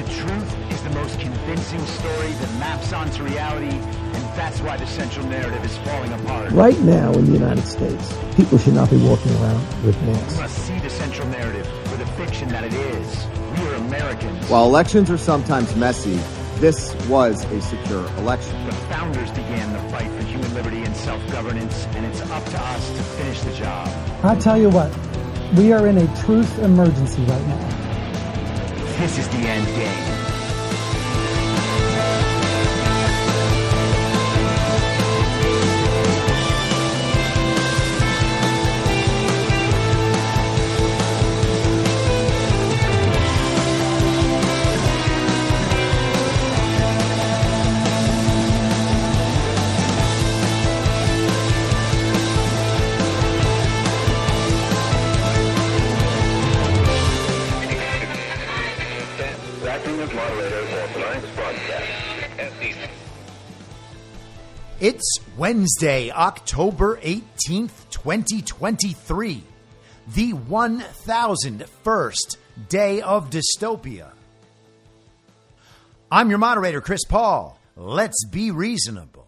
truth is the most convincing story that maps onto reality, and that's why the central narrative is falling apart. Right now in the United States, people should not be walking around with masks. We must see the central narrative for the fiction that it is. We are Americans. While elections are sometimes messy, this was a secure election. The founders began the fight for human liberty and self-governance, and it's up to us to finish the job. I'll tell you what, we are in a truth emergency right now. This is the end game. It's Wednesday, October 18th, 2023, the 1001st day of dystopia. I'm your moderator, Chris Paul. Let's be reasonable.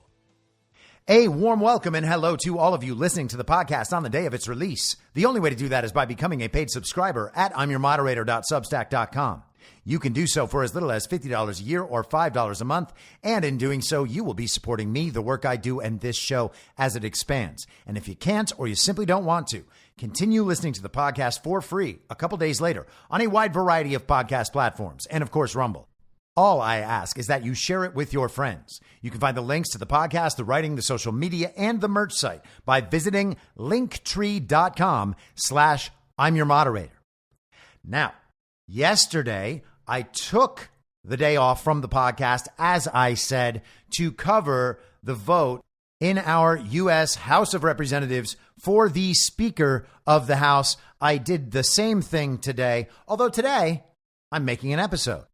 A warm welcome and hello to all of you listening to the podcast on the day of its release. The only way to do that is by becoming a paid subscriber at imyourmoderator.substack.com. You can do so for as little as $50 a year or $5 a month. And in doing so, you will be supporting me, the work I do, and this show as it expands. And if you can't or you simply don't want to, continue listening to the podcast for free a couple days later on a wide variety of podcast platforms and, of course, Rumble. All I ask is that you share it with your friends. You can find the links to the podcast, the writing, the social media, and the merch site by visiting linktree.com/I'mYourModerator. Now, yesterday, I took the day off from the podcast, as I said, to cover the vote in our U.S. House of Representatives for the Speaker of the House. I did the same thing today, although today I'm making an episode.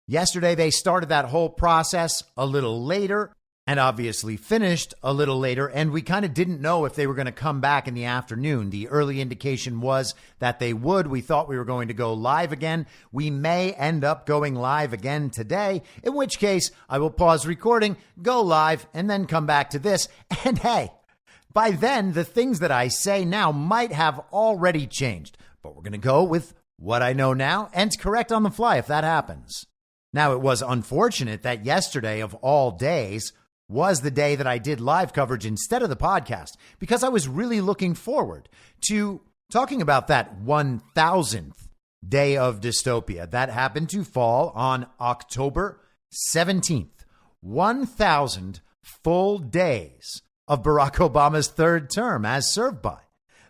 Yesterday, they started that whole process a little later and obviously finished a little later, and we kind of didn't know if they were going to come back in the afternoon. The early indication was that they would. We thought we were going to go live again. We may end up going live again today, in which case I will pause recording, go live, and then come back to this. And hey, by then, the things that I say now might have already changed, but we're going to go with what I know now and correct on the fly if that happens. Now, it was unfortunate that yesterday, of all days, was the day that I did live coverage instead of the podcast, because I was really looking forward to talking about that 1000th day of dystopia that happened to fall on October 17th. 1000 full days of Barack Obama's third term as served by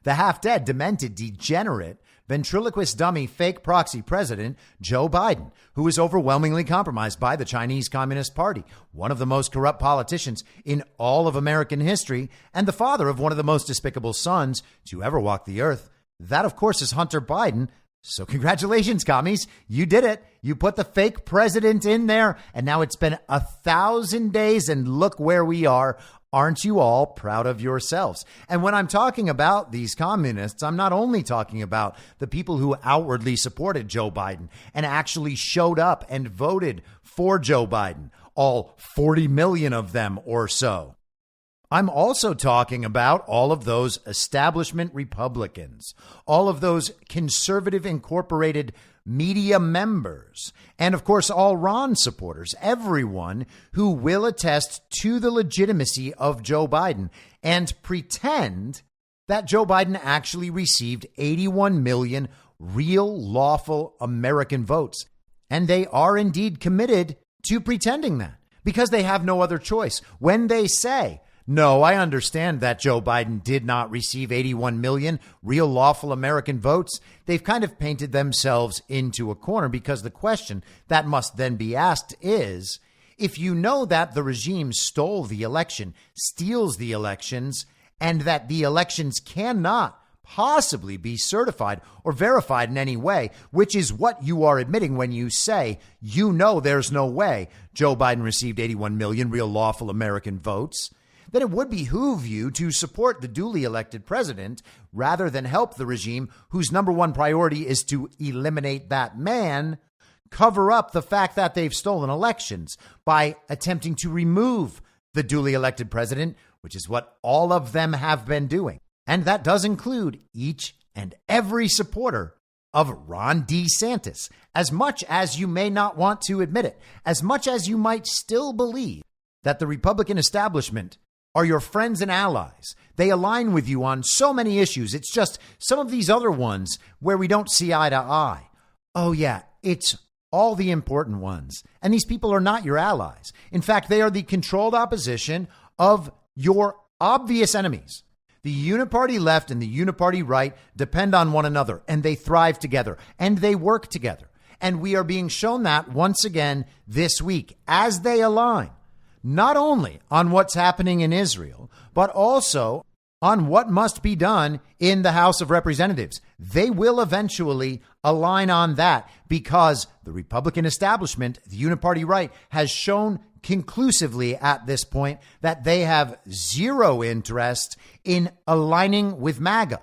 the half-dead, demented, degenerate, ventriloquist dummy, fake proxy president, Joe Biden, who is overwhelmingly compromised by the Chinese Communist Party, one of the most corrupt politicians in all of American history, and the father of one of the most despicable sons to ever walk the earth. That, of course, is Hunter Biden. So congratulations, commies. You did it. You put the fake president in there, and now it's been 1,000 days, and look where we are. Aren't you all proud of yourselves? And when I'm talking about these communists, I'm not only talking about the people who outwardly supported Joe Biden and actually showed up and voted for Joe Biden, all 40 million of them or so. I'm also talking about all of those establishment Republicans, all of those conservative incorporated media members, and of course, all Ron supporters, everyone who will attest to the legitimacy of Joe Biden and pretend that Joe Biden actually received 81 million real lawful American votes. And they are indeed committed to pretending that because they have no other choice. When they say, no, I understand that Joe Biden did not receive 81 million real lawful American votes, they've kind of painted themselves into a corner, because the question that must then be asked is, if you know that the regime stole the election, steals the elections, and that the elections cannot possibly be certified or verified in any way, which is what you are admitting when you say, you know, there's no way Joe Biden received 81 million real lawful American votes, then it would behoove you to support the duly elected president rather than help the regime whose number one priority is to eliminate that man cover up the fact that they've stolen elections by attempting to remove the duly elected president, which is what all of them have been doing. And that does include each and every supporter of Ron DeSantis. As much as you may not want to admit it, as much as you might still believe that the Republican establishment are your friends and allies, they align with you on so many issues. It's just some of these other ones where we don't see eye to eye. Oh, yeah, it's all the important ones. And these people are not your allies. In fact, they are the controlled opposition of your obvious enemies. The uniparty left and the uniparty right depend on one another, and they thrive together, and they work together. And we are being shown that once again this week as they align, not only on what's happening in Israel, but also on what must be done in the House of Representatives. They will eventually align on that because the Republican establishment, the uniparty right, has shown conclusively at this point that they have zero interest in aligning with MAGA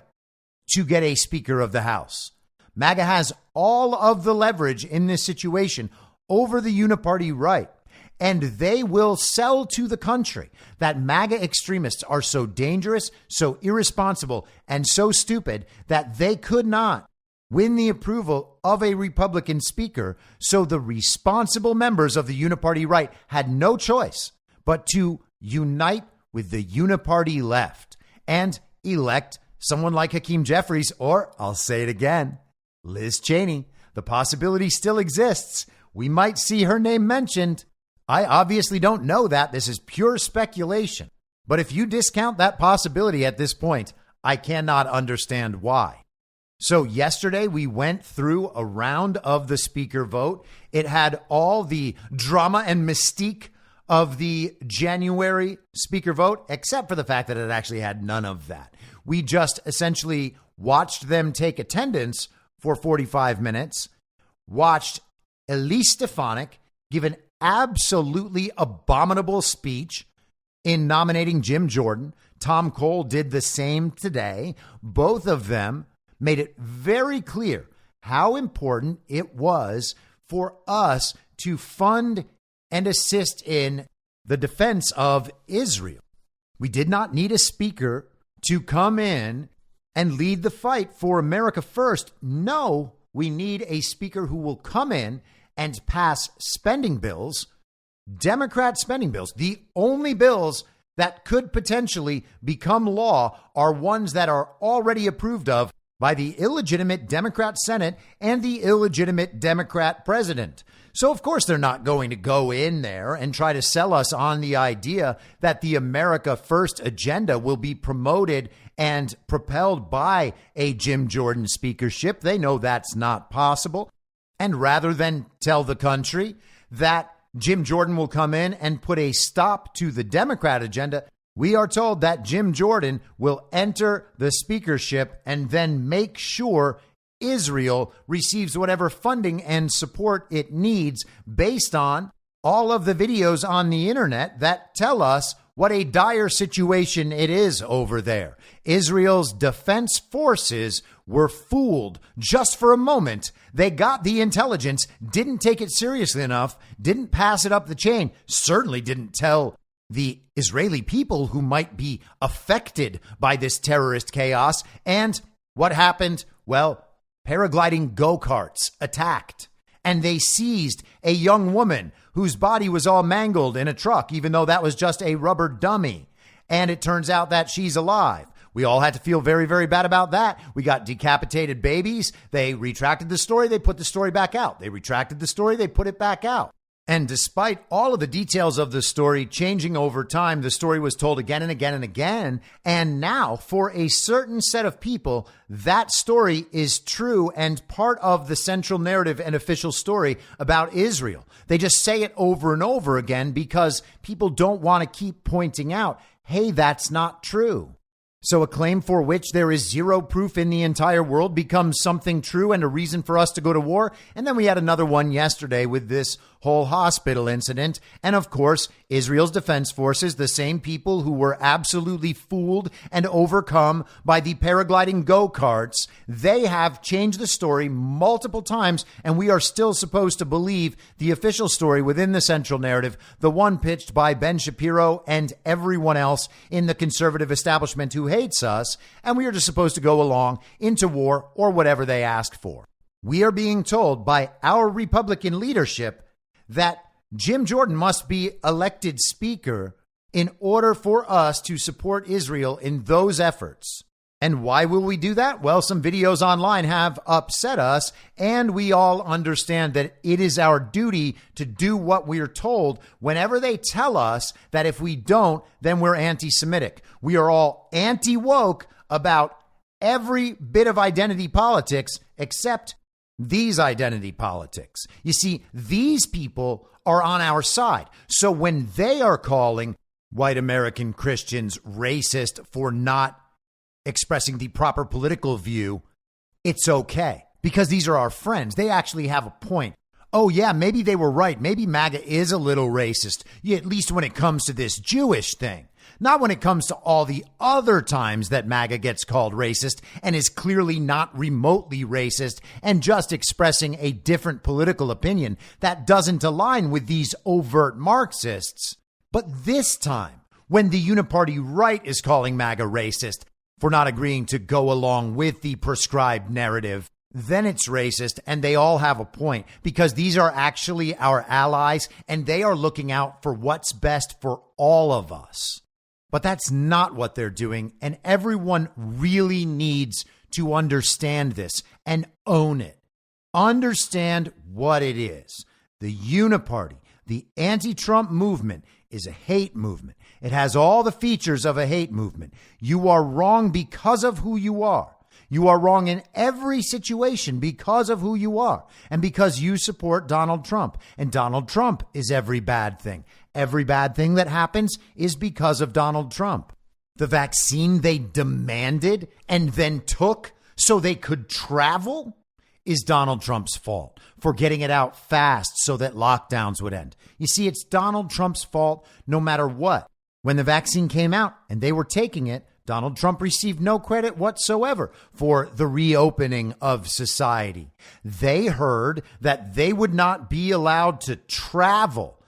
to get a Speaker of the House. MAGA has all of the leverage in this situation over the uniparty right, and they will sell to the country that MAGA extremists are so dangerous, so irresponsible, and so stupid that they could not win the approval of a Republican speaker. So the responsible members of the uniparty right had no choice but to unite with the uniparty left and elect someone like Hakeem Jeffries, or I'll say it again, Liz Cheney. The possibility still exists. We might see her name mentioned. I obviously don't know that. This is pure speculation. But if you discount that possibility at this point, I cannot understand why. So yesterday we went through a round of the speaker vote. It had all the drama and mystique of the January speaker vote, except for the fact that it actually had none of that. We just essentially watched them take attendance for 45 minutes, watched Elise Stefanik give an absolutely abominable speech in nominating Jim Jordan. Tom Cole did the same today. Both of them made it very clear how important it was for us to fund and assist in the defense of Israel. We did not need a speaker to come in and lead the fight for America first. No, we need a speaker who will come in and pass spending bills, Democrat spending bills. The only bills that could potentially become law are ones that are already approved of by the illegitimate Democrat Senate and the illegitimate Democrat president. So, of course, they're not going to go in there and try to sell us on the idea that the America First agenda will be promoted and propelled by a Jim Jordan speakership. They know that's not possible. And rather than tell the country that Jim Jordan will come in and put a stop to the Democrat agenda, we are told that Jim Jordan will enter the speakership and then make sure Israel receives whatever funding and support it needs based on all of the videos on the internet that tell us what a dire situation it is over there. Israel's defense forces were fooled just for a moment. They got the intelligence, didn't take it seriously enough, didn't pass it up the chain, certainly didn't tell the Israeli people who might be affected by this terrorist chaos. And what happened? Well, paragliding go-karts attacked, and they seized a young woman whose body was all mangled in a truck, even though that was just a rubber dummy. And it turns out that she's alive. We all had to feel very, very bad about that. We got decapitated babies. They retracted the story. They put the story back out. They retracted the story. They put it back out. And despite all of the details of the story changing over time, the story was told again and again and again. And now, for a certain set of people, that story is true and part of the central narrative and official story about Israel. They just say it over and over again because people don't want to keep pointing out, hey, that's not true. So a claim for which there is zero proof in the entire world becomes something true and a reason for us to go to war. And then we had another one yesterday with this whole hospital incident. And of course, Israel's defense forces, the same people who were absolutely fooled and overcome by the paragliding go-karts, they have changed the story multiple times. And we are still supposed to believe the official story within the central narrative, the one pitched by Ben Shapiro and everyone else in the conservative establishment who hates us. And we are just supposed to go along into war or whatever they ask for. We are being told by our Republican leadership that Jim Jordan must be elected speaker in order for us to support Israel in those efforts. And why will we do that? Well, some videos online have upset us, and we all understand that it is our duty to do what we're told whenever they tell us that if we don't, then we're anti-Semitic. We are all anti-woke about every bit of identity politics except these identity politics. You see, these people are on our side. So when they are calling white American Christians racist for not expressing the proper political view, it's okay because these are our friends. They actually have a point. Oh, yeah, maybe they were right. Maybe MAGA is a little racist, at least when it comes to this Jewish thing. Not when it comes to all the other times that MAGA gets called racist and is clearly not remotely racist and just expressing a different political opinion that doesn't align with these overt Marxists. But this time, when the uniparty right is calling MAGA racist for not agreeing to go along with the prescribed narrative, then it's racist, and they all have a point because these are actually our allies and they are looking out for what's best for all of us. But that's not what they're doing, and everyone really needs to understand this and own it. Understand what it is. The uniparty, the anti-Trump movement, is a hate movement. It has all the features of a hate movement. You are wrong because of who you are. You are wrong in every situation because of who you are and because you support Donald Trump. And Donald Trump is every bad thing. Every bad thing that happens is because of Donald Trump. The vaccine they demanded and then took so they could travel is Donald Trump's fault for getting it out fast so that lockdowns would end. You see, it's Donald Trump's fault no matter what. When the vaccine came out and they were taking it, Donald Trump received no credit whatsoever for the reopening of society. They heard that they would not be allowed to travel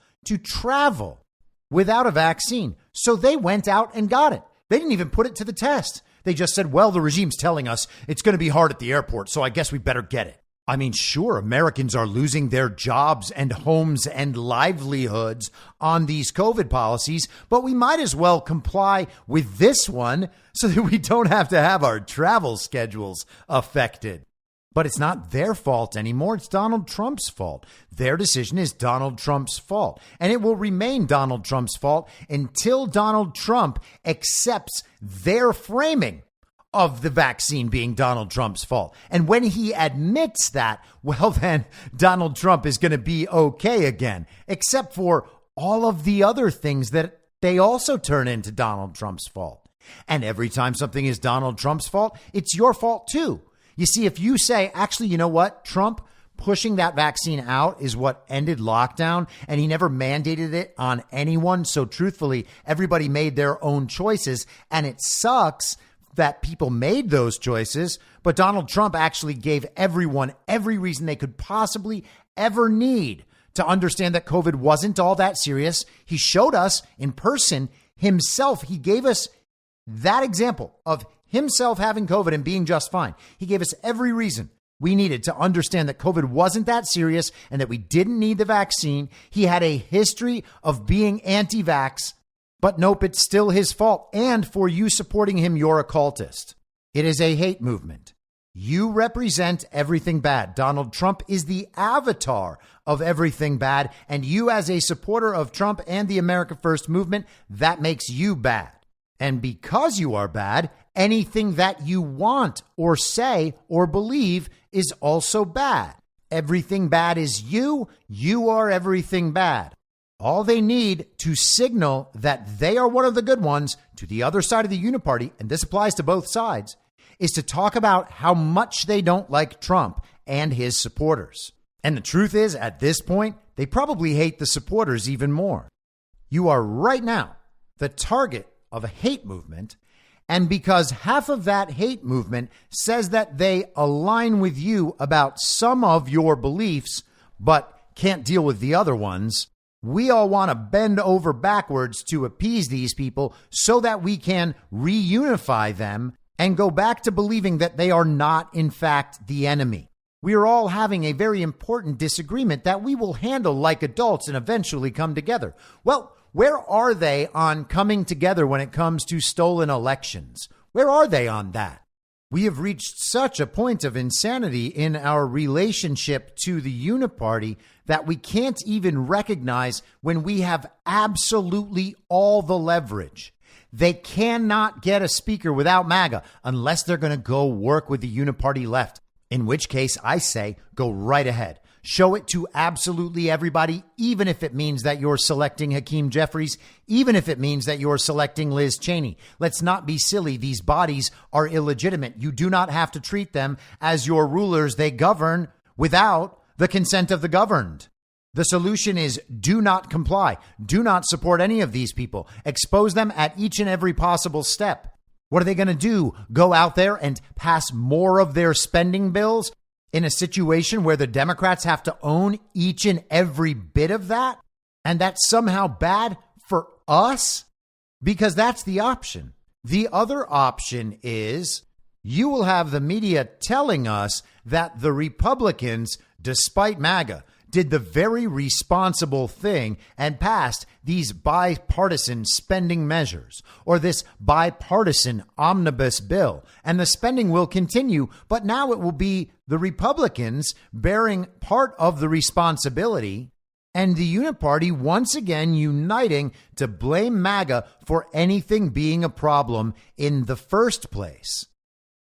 without a vaccine. So they went out and got it. They didn't even put it to the test. They just said, well, the regime's telling us it's going to be hard at the airport, so I guess we better get it. I mean, sure, Americans are losing their jobs and homes and livelihoods on these COVID policies, but we might as well comply with this one so that we don't have to have our travel schedules affected. But it's not their fault anymore. It's Donald Trump's fault. Their decision is Donald Trump's fault. And it will remain Donald Trump's fault until Donald Trump accepts their framing of the vaccine being Donald Trump's fault. And when he admits that, well, then Donald Trump is going to be okay again, except for all of the other things that they also turn into Donald Trump's fault. And every time something is Donald Trump's fault, it's your fault too. You see, if you say, actually, you know what, Trump pushing that vaccine out is what ended lockdown, and he never mandated it on anyone. So truthfully, everybody made their own choices, and it sucks that people made those choices, but Donald Trump actually gave everyone every reason they could possibly ever need to understand that COVID wasn't all that serious. He showed us in person himself. He gave us that example of himself having COVID and being just fine. He gave us every reason we needed to understand that COVID wasn't that serious and that we didn't need the vaccine. He had a history of being anti-vax. But nope, it's still his fault. And for you supporting him, you're a cultist. It is a hate movement. You represent everything bad. Donald Trump is the avatar of everything bad. And you, as a supporter of Trump and the America First movement, that makes you bad. And because you are bad, anything that you want or say or believe is also bad. Everything bad is you. You are everything bad. all they need to signal that they are one of the good ones to the other side of the uniparty, and this applies to both sides, is to talk about how much they don't like Trump and his supporters. And the truth is, at this point, they probably hate the supporters even more. You are right now the target of a hate movement, and because half of that hate movement says that they align with you about some of your beliefs, but can't deal with the other ones, we all want to bend over backwards to appease these people so that we can reunify them and go back to believing that they are not, in fact, the enemy. We are all having a very important disagreement that we will handle like adults and eventually come together. Well, where are they on coming together when it comes to stolen elections? Where are they on that? We have reached such a point of insanity in our relationship to the uniparty that we can't even recognize when we have absolutely all the leverage. They cannot get a speaker without MAGA unless they're going to go work with the uniparty left. In which case, I say, go right ahead. Show it to absolutely everybody, even if it means that you're selecting Hakeem Jeffries, even if it means that you're selecting Liz Cheney. Let's not be silly. These bodies are illegitimate. You do not have to treat them as your rulers. They govern without the consent of the governed. The solution is do not comply. Do not support any of these people. Expose them at each and every possible step. What are they going to do? Go out there and pass more of their spending bills in a situation where the Democrats have to own each and every bit of that? And that's somehow bad for us? Because that's the option. The other option is you will have the media telling us that the Republicans, despite MAGA, did the very responsible thing and passed these bipartisan spending measures or this bipartisan omnibus bill. And the spending will continue, but now it will be the Republicans bearing part of the responsibility and the uniparty once again uniting to blame MAGA for anything being a problem in the first place.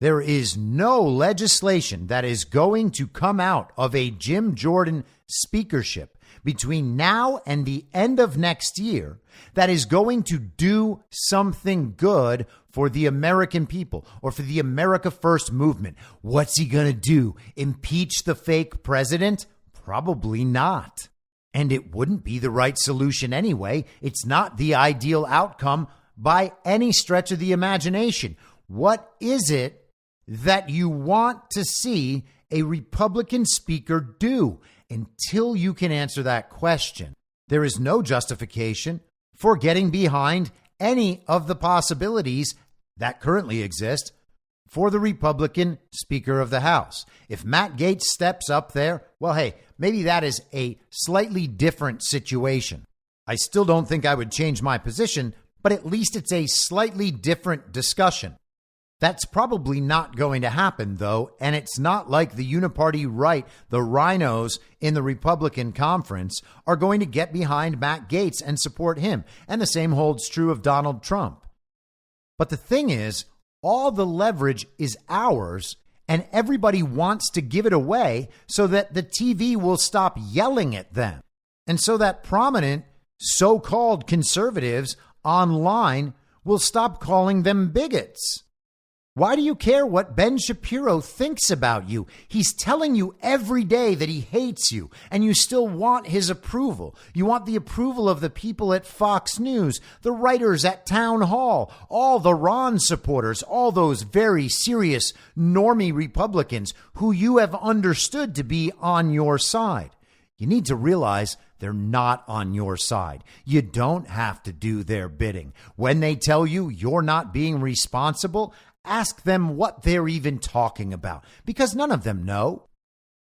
There is no legislation that is going to come out of a Jim Jordan speakership between now and the end of next year that is going to do something good for the American people or for the America First movement. What's he going to do? Impeach the fake president? Probably not. And it wouldn't be the right solution anyway. It's not the ideal outcome by any stretch of the imagination. What is it that you want to see a Republican speaker do? Until you can answer that question, there is no justification for getting behind any of the possibilities that currently exist for the Republican Speaker of the House. If Matt Gaetz steps up there, well, hey, maybe that is a slightly different situation. I still don't think I would change my position, but at least it's a slightly different discussion. That's probably not going to happen, though, and it's not like the uniparty right, the rhinos in the Republican conference, are going to get behind Matt Gaetz and support him, and the same holds true of Donald Trump. But the thing is, all the leverage is ours, and everybody wants to give it away so that the TV will stop yelling at them, and so that prominent so-called conservatives online will stop calling them bigots. Why do you care what Ben Shapiro thinks about you? He's telling you every day that he hates you, and you still want his approval. You want the approval of the people at Fox News, the writers at Town Hall, all the Ron supporters, all those very serious normie Republicans who you have understood to be on your side. You need to realize they're not on your side. You don't have to do their bidding. When they tell you you're not being responsible, ask them what they're even talking about, because none of them know.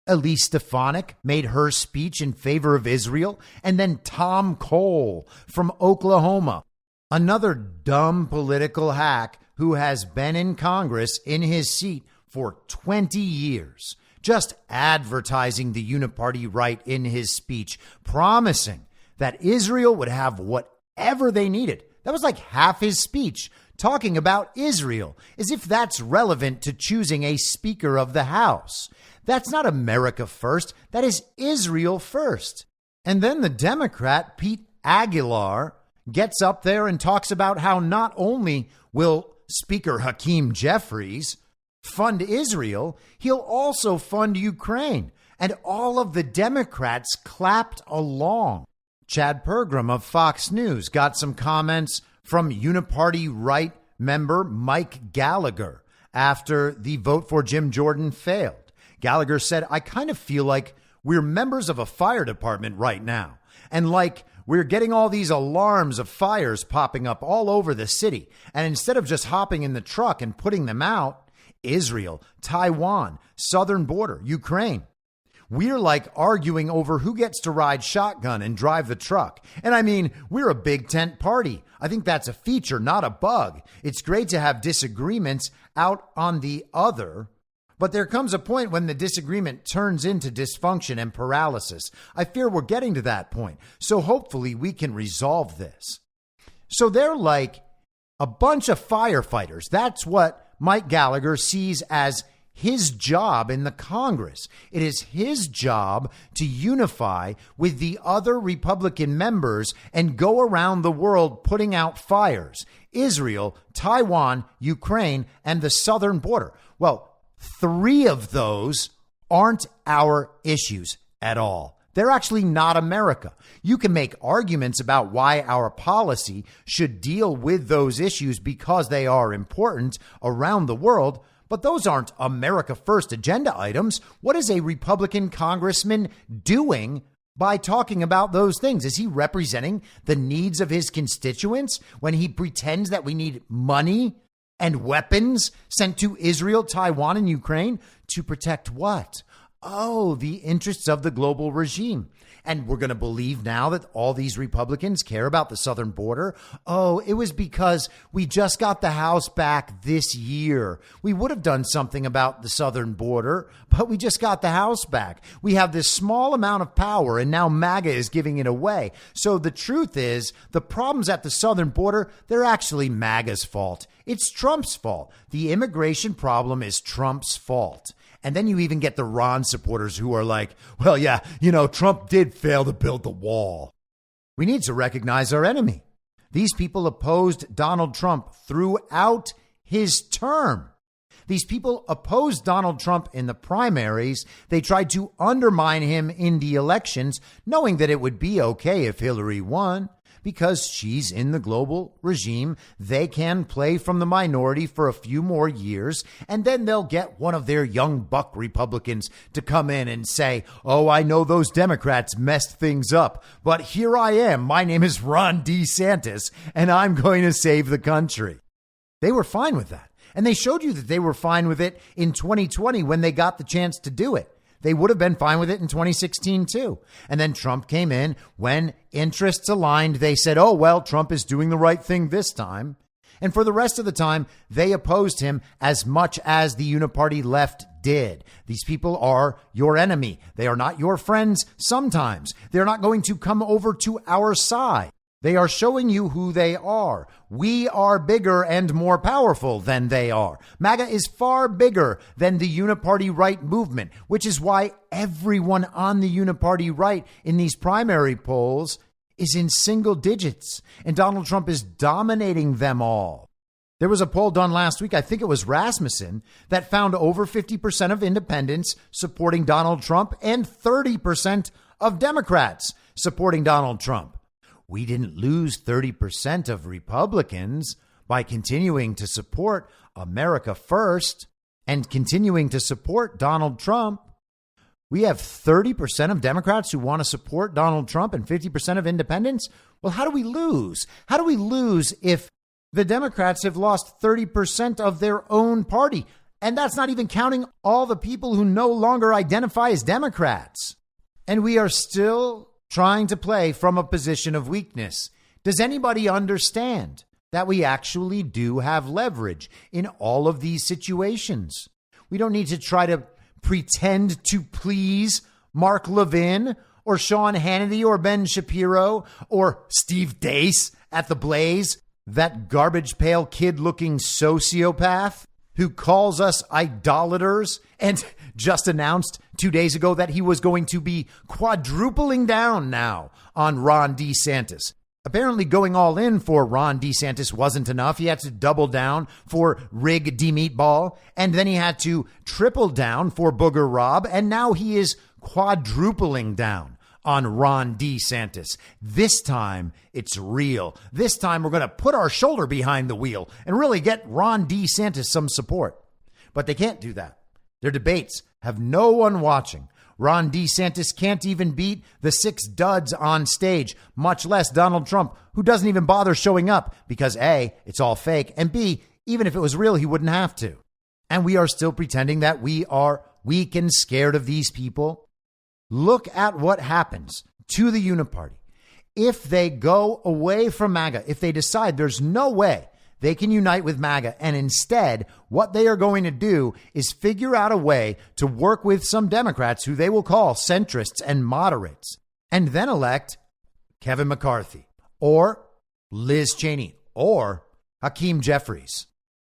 Elise Stefanik made her speech in favor of Israel, and then Tom Cole from Oklahoma, another dumb political hack who has been in Congress in his seat for 20 years, just advertising the uniparty right in his speech, promising that Israel would have whatever they needed. That was like half his speech, talking about Israel, as if that's relevant to choosing a Speaker of the House. That's not America first. That is Israel first. And then the Democrat, Pete Aguilar gets up there and talks about how not only will Speaker Hakeem Jeffries fund Israel, he'll also fund Ukraine. And all of the Democrats clapped along. Chad Pergram of Fox News got some comments from Uniparty right member Mike Gallagher after the vote for Jim Jordan failed. Gallagher said, I kind of feel like we're members of a fire department right now. And like we're getting all these alarms of fires popping up all over the city. And instead of just hopping in the truck and putting them out, Israel, Taiwan, southern border, Ukraine, we're like arguing over who gets to ride shotgun and drive the truck. And I mean, we're a big tent party. I think that's a feature, not a bug. It's great to have disagreements out on the other, but there comes a point when the disagreement turns into dysfunction and paralysis. I fear we're getting to that point. So hopefully we can resolve this. So they're like a bunch of firefighters. That's what Mike Gallagher sees as his job in the Congress. It is his job to unify with the other Republican members and go around the world putting out fires. Israel, Taiwan, Ukraine, and the southern border. Well, 3 of those aren't our issues at all. They're actually not America. You can make arguments about why our policy should deal with those issues because they are important around the world, but those aren't America First agenda items. What is a Republican congressman doing by talking about those things? Is he representing the needs of his constituents when he pretends that we need money and weapons sent to Israel, Taiwan, and Ukraine to protect what? Oh, the interests of the global regime. And we're going to believe now that all these Republicans care about the southern border. Oh, it was because we just got the House back this year. We would have done something about the southern border, but we just got the House back. We have this small amount of power, and now MAGA is giving it away. So the truth is, the problems at the southern border, they're actually MAGA's fault. It's Trump's fault. The immigration problem is Trump's fault. And then you even get the Ron supporters who are like, well, yeah, Trump did fail to build the wall. We need to recognize our enemy. These people opposed Donald Trump throughout his term. These people opposed Donald Trump in the primaries. They tried to undermine him in the elections, knowing that it would be okay if Hillary won. Because she's in the global regime, they can play from the minority for a few more years, and then they'll get one of their young buck Republicans to come in and say, oh, I know those Democrats messed things up, but here I am. My name is Ron DeSantis, and I'm going to save the country. They were fine with that. And they showed you that they were fine with it in 2020 when they got the chance to do it. They would have been fine with it in 2016, too. And then Trump came in. When interests aligned, they said, oh, well, Trump is doing the right thing this time. And for the rest of the time, they opposed him as much as the uniparty left did. These people are your enemy. They are not your friends sometimes. They're not going to come over to our side. They are showing you who they are. We are bigger and more powerful than they are. MAGA is far bigger than the uniparty right movement, which is why everyone on the uniparty right in these primary polls is in single digits, and Donald Trump is dominating them all. There was a poll done last week, I think it was Rasmussen, that found over 50% of independents supporting Donald Trump and 30% of Democrats supporting Donald Trump. We didn't lose 30% of Republicans by continuing to support America First and continuing to support Donald Trump. We have 30% of Democrats who want to support Donald Trump and 50% of independents. Well, how do we lose? How do we lose if the Democrats have lost 30% of their own party? And that's not even counting all the people who no longer identify as Democrats. And we are still trying to play from a position of weakness. Does anybody understand that we actually do have leverage in all of these situations? We don't need to try to pretend to please Mark Levin or Sean Hannity or Ben Shapiro or Steve Deace at the Blaze, that garbage pail kid looking sociopath. who calls us idolaters and just announced 2 days ago that he was going to be quadrupling down now on Ron DeSantis. Apparently going all in for Ron DeSantis wasn't enough. He had to double down for Rig D Meatball, and then he had to triple down for Booger Rob, and now he is quadrupling down on Ron DeSantis. This time, it's real. This time, we're going to put our shoulder behind the wheel and really get Ron DeSantis some support. But they can't do that. Their debates have no one watching. Ron DeSantis can't even beat the 6 duds on stage, much less Donald Trump, who doesn't even bother showing up because A, it's all fake, and B, even if it was real, he wouldn't have to. And we are still pretending that we are weak and scared of these people. Look at what happens to the Uniparty. If they go away from MAGA, if they decide there's no way they can unite with MAGA, and instead what they are going to do is figure out a way to work with some Democrats who they will call centrists and moderates, and then elect Kevin McCarthy or Liz Cheney or Hakeem Jeffries.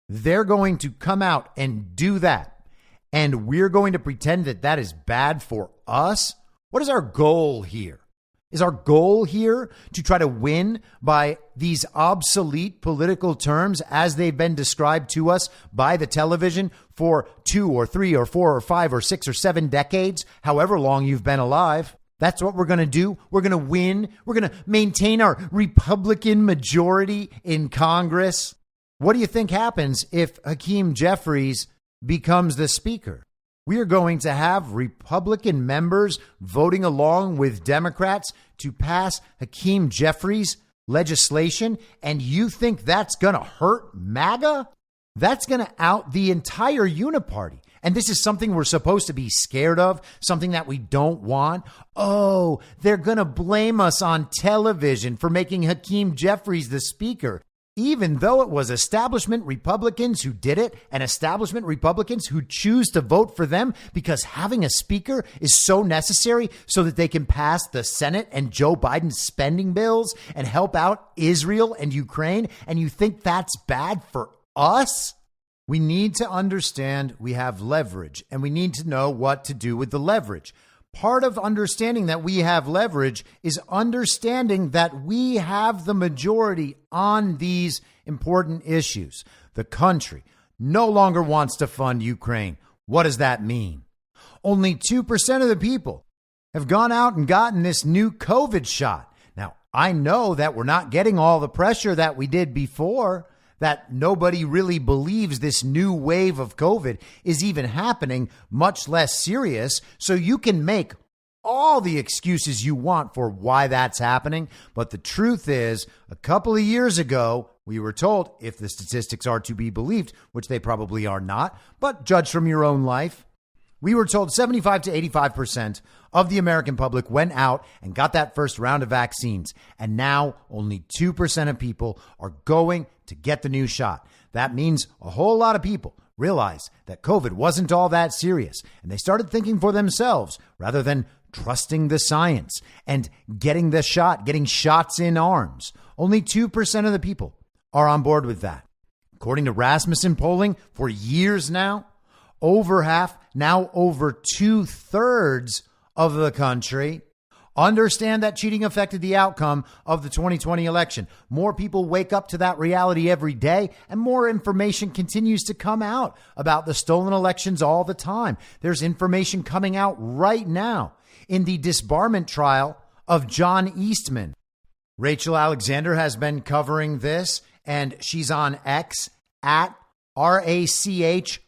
They're going to come out and do that, and we're going to pretend that that is bad for us. What is our goal here? Is our goal here to try to win by these obsolete political terms as they've been described to us by the television for 2 or 3 or 4 or 5 or 6 or 7 decades, however long you've been alive? That's what we're going to do. We're going to win. We're going to maintain our Republican majority in Congress. What do you think happens if Hakeem Jeffries becomes the speaker? We are going to have Republican members voting along with Democrats to pass Hakeem Jeffries legislation, and you think that's going to hurt MAGA? That's going to out the entire Uniparty. And this is something we're supposed to be scared of, something that we don't want. Oh, they're going to blame us on television for making Hakeem Jeffries the speaker. Even though it was establishment Republicans who did it, and establishment Republicans who choose to vote for them because having a speaker is so necessary so that they can pass the Senate and Joe Biden's spending bills and help out Israel and Ukraine, and you think that's bad for us? We need to understand we have leverage, and we need to know what to do with the leverage. Part of understanding that we have leverage is understanding that we have the majority on these important issues. The country no longer wants to fund Ukraine. What does that mean? Only 2% of the people have gone out and gotten this new COVID shot. Now, I know that we're not getting all the pressure that we did before, that nobody really believes this new wave of COVID is even happening, much less serious. So you can make all the excuses you want for why that's happening. But the truth is, a couple of years ago, we were told, if the statistics are to be believed, which they probably are not, but judge from your own life, we were told 75 to 85% of the American public went out and got that first round of vaccines. And now only 2% of people are going to get the new shot. That means a whole lot of people realized that COVID wasn't all that serious. And they started thinking for themselves rather than trusting the science and getting the shot, getting shots in arms. Only 2% of the people are on board with that. According to Rasmussen polling, for years now, over half, now over 2/3 of the country understand that cheating affected the outcome of the 2020 election. More people wake up to that reality every day, and more information continues to come out about the stolen elections all the time. There's information coming out right now in the disbarment trial of John Eastman. Rachel Alexander has been covering this, and she's on X at RACH_IC,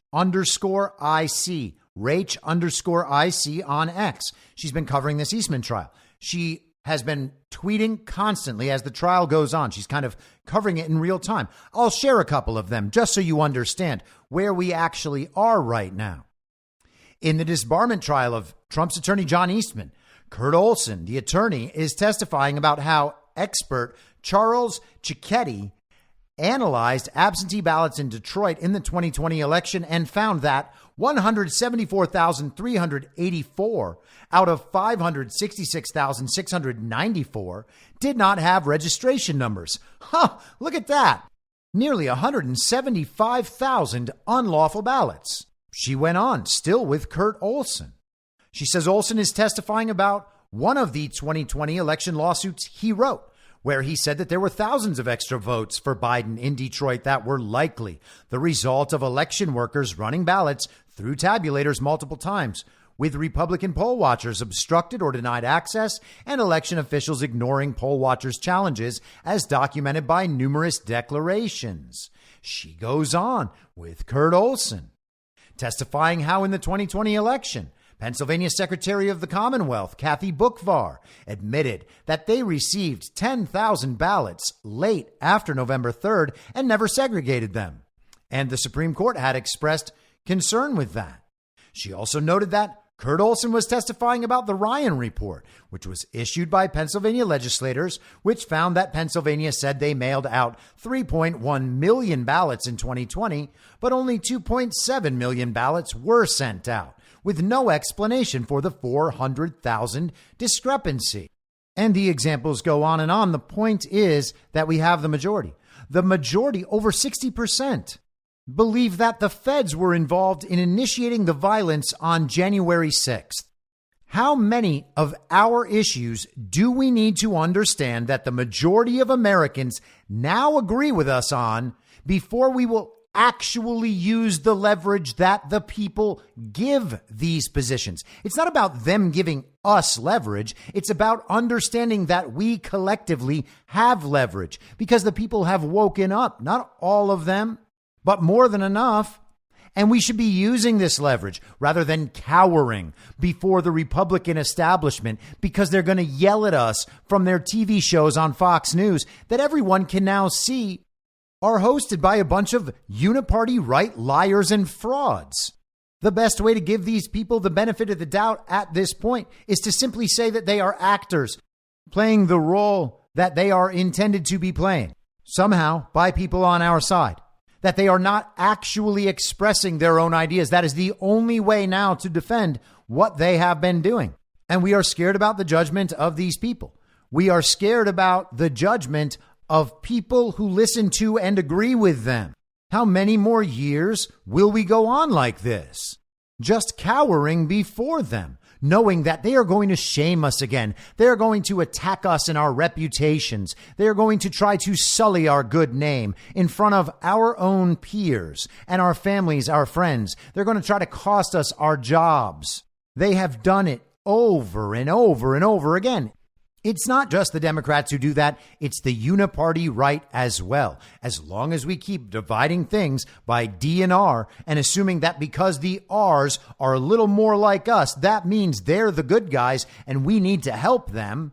Rach_IC on X. She's been covering this Eastman trial. She has been tweeting constantly as the trial goes on. She's kind of covering it in real time. I'll share a couple of them just so you understand where we actually are right now. In the disbarment trial of Trump's attorney, John Eastman, Kurt Olson, the attorney, is testifying about how expert Charles Cicchetti analyzed absentee ballots in Detroit in the 2020 election and found that 174,384 out of 566,694 did not have registration numbers. Look at that. nearly 175,000 unlawful ballots. She went on, still with Kurt Olson. She says Olson is testifying about one of the 2020 election lawsuits he wrote, where he said that there were thousands of extra votes for Biden in Detroit that were likely the result of election workers running ballots through tabulators multiple times, with Republican poll watchers obstructed or denied access and election officials ignoring poll watchers' challenges as documented by numerous declarations. She goes on with Kurt Olson, testifying how in the 2020 election, Pennsylvania Secretary of the Commonwealth, Kathy Boockvar, admitted that they received 10,000 ballots late after November 3rd and never segregated them. And the Supreme Court had expressed concern with that. She also noted that Kurt Olson was testifying about the Ryan Report, which was issued by Pennsylvania legislators, which found that Pennsylvania said they mailed out 3.1 million ballots in 2020, but only 2.7 million ballots were sent out, with no explanation for the 400,000 discrepancy. And the examples go on and on. The point is that we have the majority. The majority, over 60%. Believe that the feds were involved in initiating the violence on January 6th. How many of our issues do we need to understand that the majority of Americans now agree with us on before we will actually use the leverage that the people give these positions? It's not about them giving us leverage. It's about understanding that we collectively have leverage because the people have woken up, not all of them, but more than enough. And we should be using this leverage rather than cowering before the Republican establishment because they're going to yell at us from their TV shows on Fox News that everyone can now see are hosted by a bunch of uniparty right liars and frauds. The best way to give these people the benefit of the doubt at this point is to simply say that they are actors playing the role that they are intended to be playing, somehow by people on our side, that they are not actually expressing their own ideas. That is the only way now to defend what they have been doing. And we are scared about the judgment of these people. We are scared about the judgment of people who listen to and agree with them. How many more years will we go on like this? Just cowering before them, knowing that they are going to shame us again. They are going to attack us in our reputations. They are going to try to sully our good name in front of our own peers and our families, our friends. They're going to try to cost us our jobs. They have done it over and over and over again. It's not just the Democrats who do that. It's the uniparty right as well. As long as we keep dividing things by D and R and assuming that because the R's are a little more like us, that means they're the good guys and we need to help them.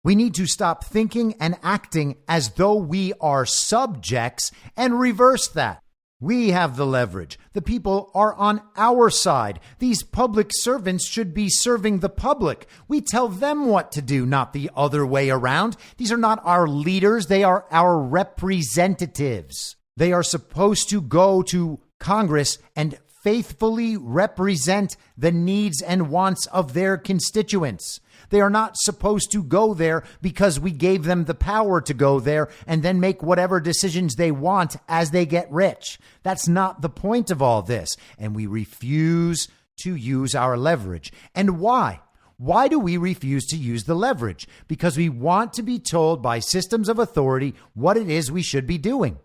We need to stop thinking and acting as though we are subjects and reverse that. We have the leverage. The people are on our side. These public servants should be serving the public. We tell them what to do, not the other way around. These are not our leaders. They are our representatives. They are supposed to go to Congress and faithfully represent the needs and wants of their constituents. They are not supposed to go there because we gave them the power to go there and then make whatever decisions they want as they get rich. That's not the point of all this. And we refuse to use our leverage. And why? Why do we refuse to use the leverage? Because we want to be told by systems of authority what it is we should be doing.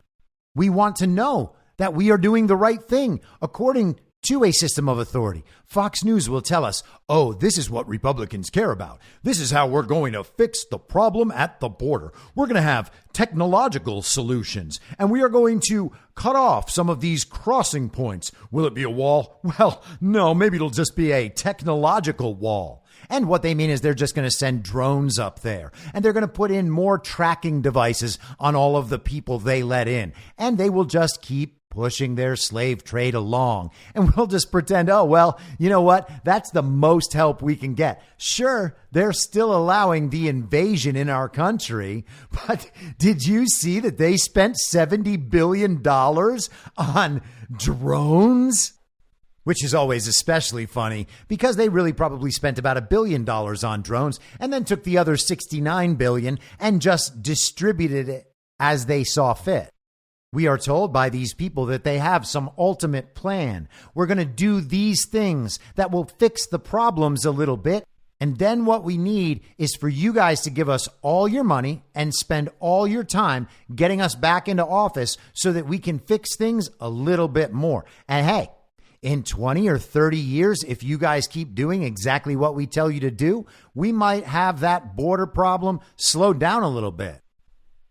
We want to know that we are doing the right thing according to a system of authority. Fox News will tell us, oh, this is what Republicans care about. This is how we're going to fix the problem at the border. We're going to have technological solutions, and we are going to cut off some of these crossing points. Will it be a wall? Well, no, maybe it'll just be a technological wall. And what they mean is they're just going to send drones up there and they're going to put in more tracking devices on all of the people they let in. And they will just keep pushing their slave trade along. And we'll just pretend, oh, well, you know what? That's the most help we can get. Sure, they're still allowing the invasion in our country. But did you see that they spent $70 billion on drones? Which is always especially funny because they really probably spent about $1 billion on drones and then took the other $69 billion and just distributed it as they saw fit. We are told by these people that they have some ultimate plan. We're going to do these things that will fix the problems a little bit. And then what we need is for you guys to give us all your money and spend all your time getting us back into office so that we can fix things a little bit more. And hey, in 20 or 30 years, if you guys keep doing exactly what we tell you to do, we might have that border problem slowed down a little bit.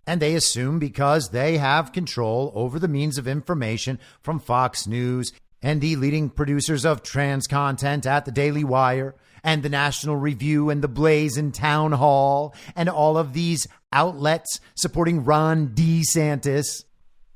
And they assume because they have control over the means of information from Fox News and the leading producers of trans content at the Daily Wire and the National Review and the Blaze and Town Hall and all of these outlets supporting Ron DeSantis,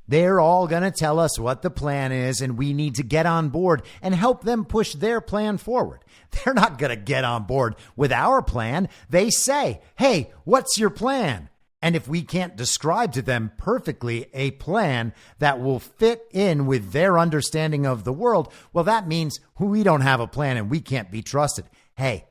they're all going to tell us what the plan is, and we need to get on board and help them push their plan forward. They're not going to get on board with our plan. They say, hey, what's your plan? And if we can't describe to them perfectly a plan that will fit in with their understanding of the world, well, that means we don't have a plan and we can't be trusted. Hey,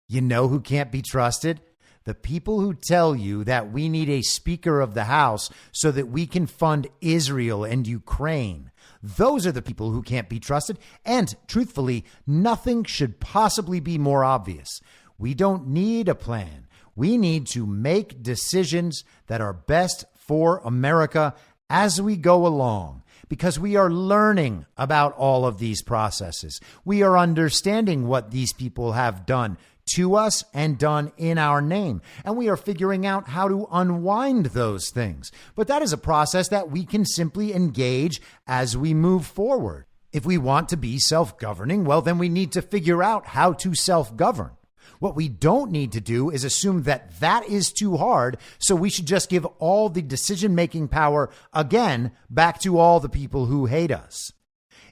you know who can't be trusted? The people who tell you that we need a Speaker of the House so that we can fund Israel and Ukraine. Those are the people who can't be trusted. And truthfully, nothing should possibly be more obvious. We don't need a plan. We need to make decisions that are best for America as we go along, because we are learning about all of these processes. We are understanding what these people have done to us and done in our name, and we are figuring out how to unwind those things. But that is a process that we can simply engage as we move forward. If we want to be self-governing, well, then we need to figure out how to self-govern. What we don't need to do is assume that that is too hard, so we should just give all the decision-making power again back to all the people who hate us.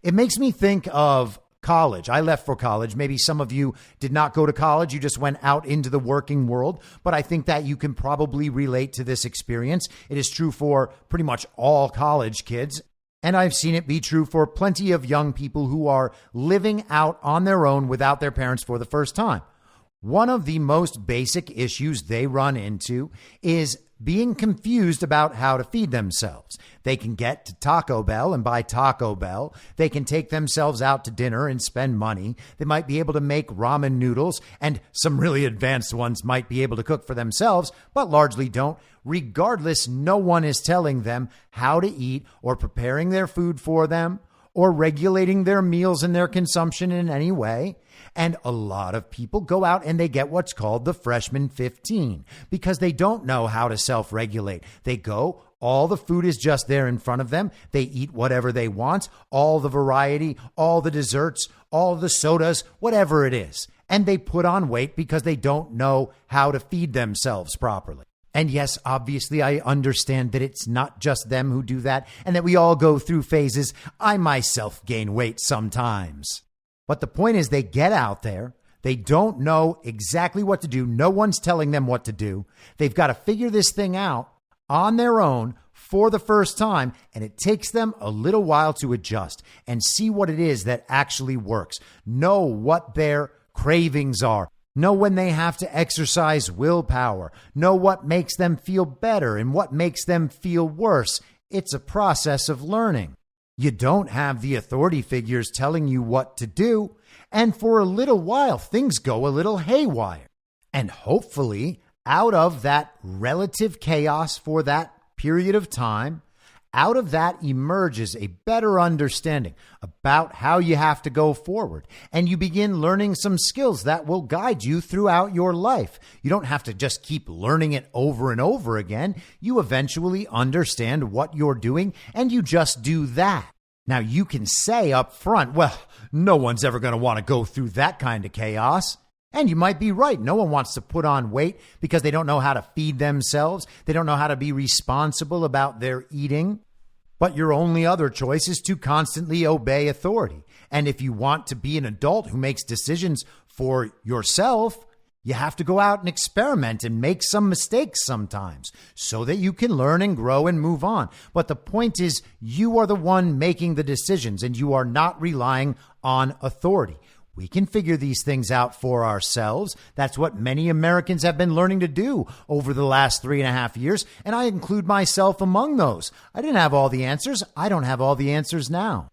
It makes me think of college. I left for college. Maybe some of you did not go to college. You just went out into the working world. But I think that you can probably relate to this experience. It is true for pretty much all college kids. And I've seen it be true for plenty of young people who are living out on their own without their parents for the first time. One of the most basic issues they run into is being confused about how to feed themselves. They can get to Taco Bell and buy Taco Bell. They can take themselves out to dinner and spend money. They might be able to make ramen noodles, and some really advanced ones might be able to cook for themselves, but largely don't. Regardless, no one is telling them how to eat or preparing their food for them or regulating their meals and their consumption in any way. And a lot of people go out and they get what's called the freshman 15 because they don't know how to self-regulate. They go, all the food is just there in front of them. They eat whatever they want, all the variety, all the desserts, all the sodas, whatever it is. And they put on weight because they don't know how to feed themselves properly. And yes, obviously, I understand that it's not just them who do that and that we all go through phases. I myself gain weight sometimes. But the point is they get out there. They don't know exactly what to do. No one's telling them what to do. They've got to figure this thing out on their own for the first time. And it takes them a little while to adjust and see what it is that actually works. Know what their cravings are. Know when they have to exercise willpower. Know what makes them feel better and what makes them feel worse. It's a process of learning. You don't have the authority figures telling you what to do. And for a little while, things go a little haywire. And hopefully, out of that relative chaos for that period of time, out of that emerges a better understanding about how you have to go forward. And you begin learning some skills that will guide you throughout your life. You don't have to just keep learning it over and over again. You eventually understand what you're doing, and you just do that. Now, you can say up front, well, no one's ever going to want to go through that kind of chaos. And you might be right. No one wants to put on weight because they don't know how to feed themselves. They don't know how to be responsible about their eating. But your only other choice is to constantly obey authority. And if you want to be an adult who makes decisions for yourself, you have to go out and experiment and make some mistakes sometimes so that you can learn and grow and move on. But the point is, you are the one making the decisions and you are not relying on authority. We can figure these things out for ourselves. That's what many Americans have been learning to do over the last 3.5 years, and I include myself among those. I didn't have all the answers. I don't have all the answers now.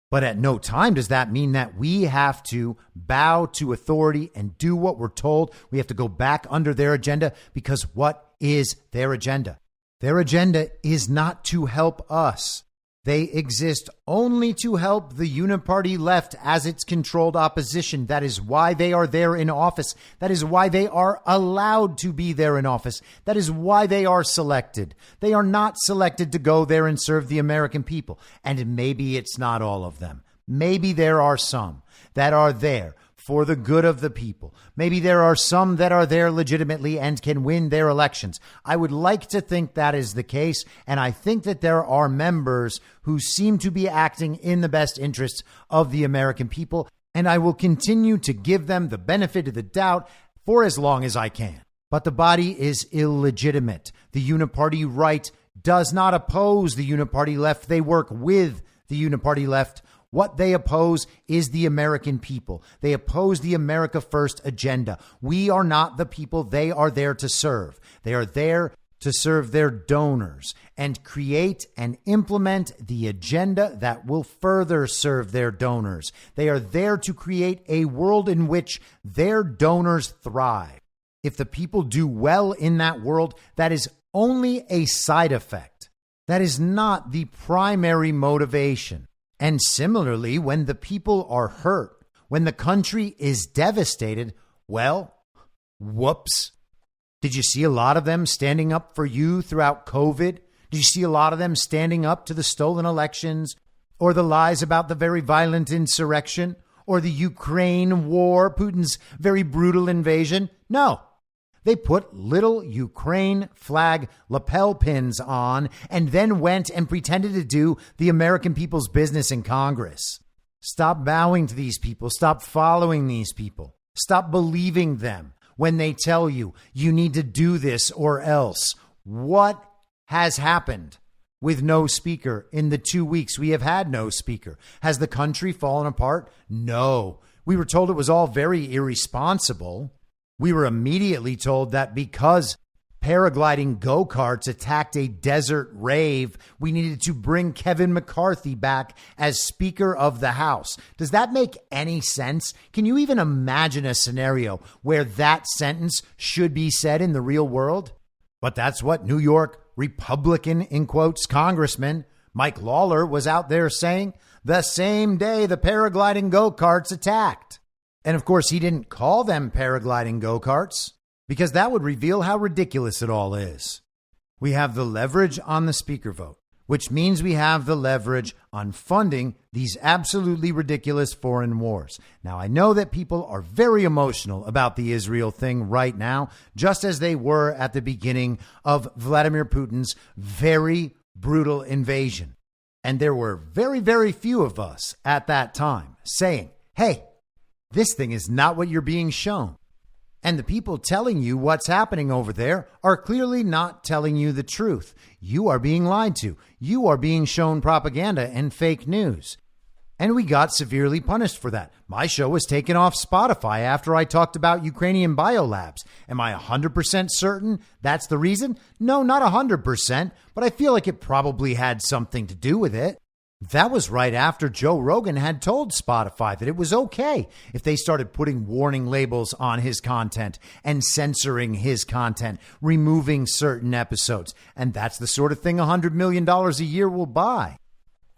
But at no time does that mean that we have to bow to authority and do what we're told. We have to go back under their agenda, because what is their agenda? Their agenda is not to help us. They exist only to help the uniparty left as its controlled opposition. That is why they are there in office. That is why they are allowed to be there in office. That is why they are selected. They are not selected to go there and serve the American people. And maybe it's not all of them. Maybe there are some that are there for the good of the people. Maybe there are some that are there legitimately and can win their elections. I would like to think that is the case, and I think that there are members who seem to be acting in the best interests of the American people, and I will continue to give them the benefit of the doubt for as long as I can. But the body is illegitimate. The uniparty right does not oppose the uniparty left. They work with the uniparty left. What they oppose is the American people. They oppose the America First agenda. We are not the people they are there to serve. They are there to serve their donors and create and implement the agenda that will further serve their donors. They are there to create a world in which their donors thrive. If the people do well in that world, that is only a side effect. That is not the primary motivation. And similarly, when the people are hurt, when the country is devastated, well, whoops. Did you see a lot of them standing up for you throughout COVID? Did you see a lot of them standing up to the stolen elections or the lies about the very violent insurrection or the Ukraine war, Putin's very brutal invasion? No. They put little Ukraine flag lapel pins on and then went and pretended to do the American people's business in Congress. Stop bowing to these people. Stop following these people. Stop believing them when they tell you you need to do this or else. What has happened with no speaker in the 2 weeks we have had no speaker? Has the country fallen apart? No. We were told it was all very irresponsible. We were immediately told that because paragliding go-karts attacked a desert rave, we needed to bring Kevin McCarthy back as Speaker of the House. Does that make any sense? Can you even imagine a scenario where that sentence should be said in the real world? But that's what New York Republican, in quotes, Congressman Mike Lawler was out there saying the same day the paragliding go-karts attacked. And of course, he didn't call them paragliding go-karts because that would reveal how ridiculous it all is. We have the leverage on the speaker vote, which means we have the leverage on funding these absolutely ridiculous foreign wars. Now, I know that people are very emotional about the Israel thing right now, just as they were at the beginning of Vladimir Putin's very brutal invasion. And there were very, very few of us at that time saying, hey, this thing is not what you're being shown. And the people telling you what's happening over there are clearly not telling you the truth. You are being lied to. You are being shown propaganda and fake news. And we got severely punished for that. My show was taken off Spotify after I talked about Ukrainian biolabs. Am I 100% certain that's the reason? No, not 100%, but I feel like it probably had something to do with it. That was right after Joe Rogan had told Spotify that it was okay if they started putting warning labels on his content and censoring his content, removing certain episodes. And that's the sort of thing $100 million a year will buy.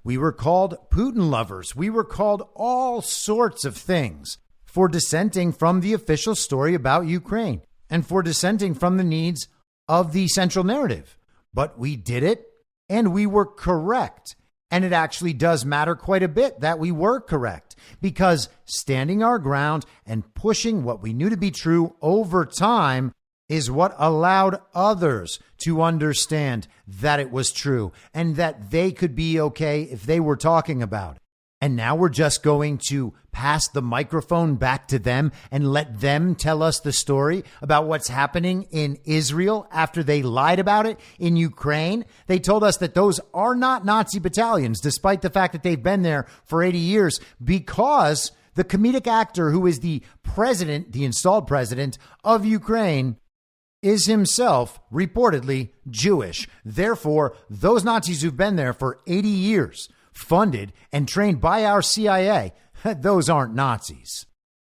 We were called Putin lovers. We were called all sorts of things for dissenting from the official story about Ukraine and for dissenting from the needs of the central narrative. But we did it and we were correct. And it actually does matter quite a bit that we were correct, because standing our ground and pushing what we knew to be true over time is what allowed others to understand that it was true and that they could be okay if they were talking about it. And now we're just going to pass the microphone back to them and let them tell us the story about what's happening in Israel after they lied about it in Ukraine. They told us that those are not Nazi battalions, despite the fact that they've been there for 80 years, because The comedic actor who is the president, the installed president of Ukraine, is himself reportedly Jewish. Therefore, those Nazis who've been there for 80 years, funded and trained by our CIA, those aren't Nazis.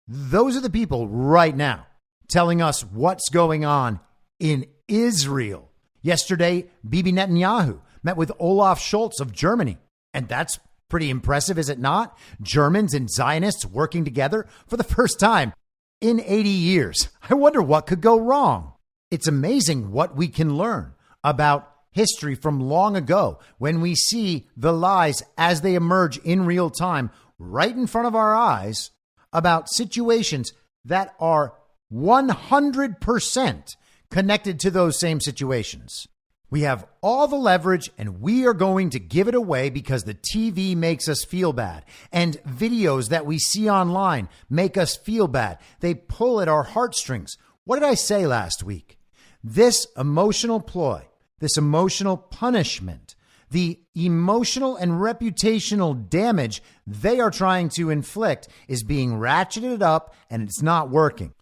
Those are the people right now telling us what's going on in Israel. Yesterday, Bibi Netanyahu met with Olaf Scholz of Germany, and that's pretty impressive, is it not? Germans and Zionists working together for the first time in 80 years. I wonder what could go wrong. It's amazing what we can learn about history from long ago when we see the lies as they emerge in real time right in front of our eyes about situations that are 100% connected to those same situations. We have all the leverage and we are going to give it away because the TV makes us feel bad and videos that we see online make us feel bad. They pull at our heartstrings. What did I say last week? This emotional ploy, this emotional punishment, the emotional and reputational damage they are trying to inflict is being ratcheted up and it's not working.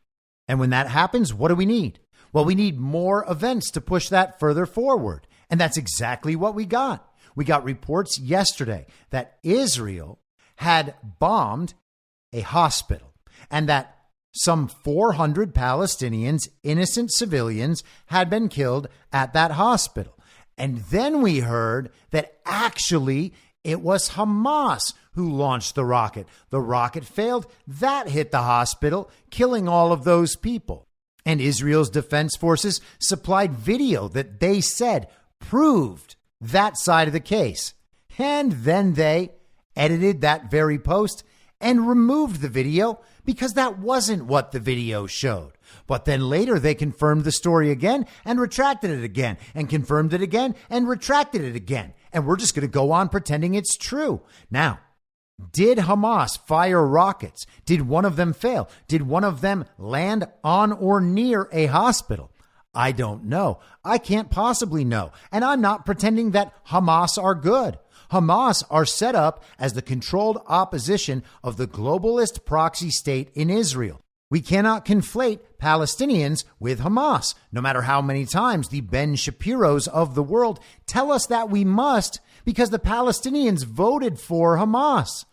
And when that happens, what do we need? Well, we need more events to push that further forward. And that's exactly what we got. We got reports yesterday that Israel had bombed a hospital and that some 400 Palestinians, innocent civilians, had been killed at that hospital. And then we heard that actually it was Hamas who launched the rocket. The rocket failed. That hit the hospital, killing all of those people. And Israel's defense forces supplied video that they said proved that side of the case. And then they edited that very post and removed the video because that wasn't what the video showed. But then later they confirmed the story again and retracted it again and confirmed it again and retracted it again. And we're just going to go on pretending it's true. Now, did Hamas fire rockets? Did one of them fail? Did one of them land on or near a hospital? I don't know. I can't possibly know. And I'm not pretending that Hamas are good. Hamas are set up as the controlled opposition of the globalist proxy state in Israel. We cannot conflate Palestinians with Hamas, no matter how many times the Ben Shapiros of the world tell us that we must because the Palestinians voted for Hamas.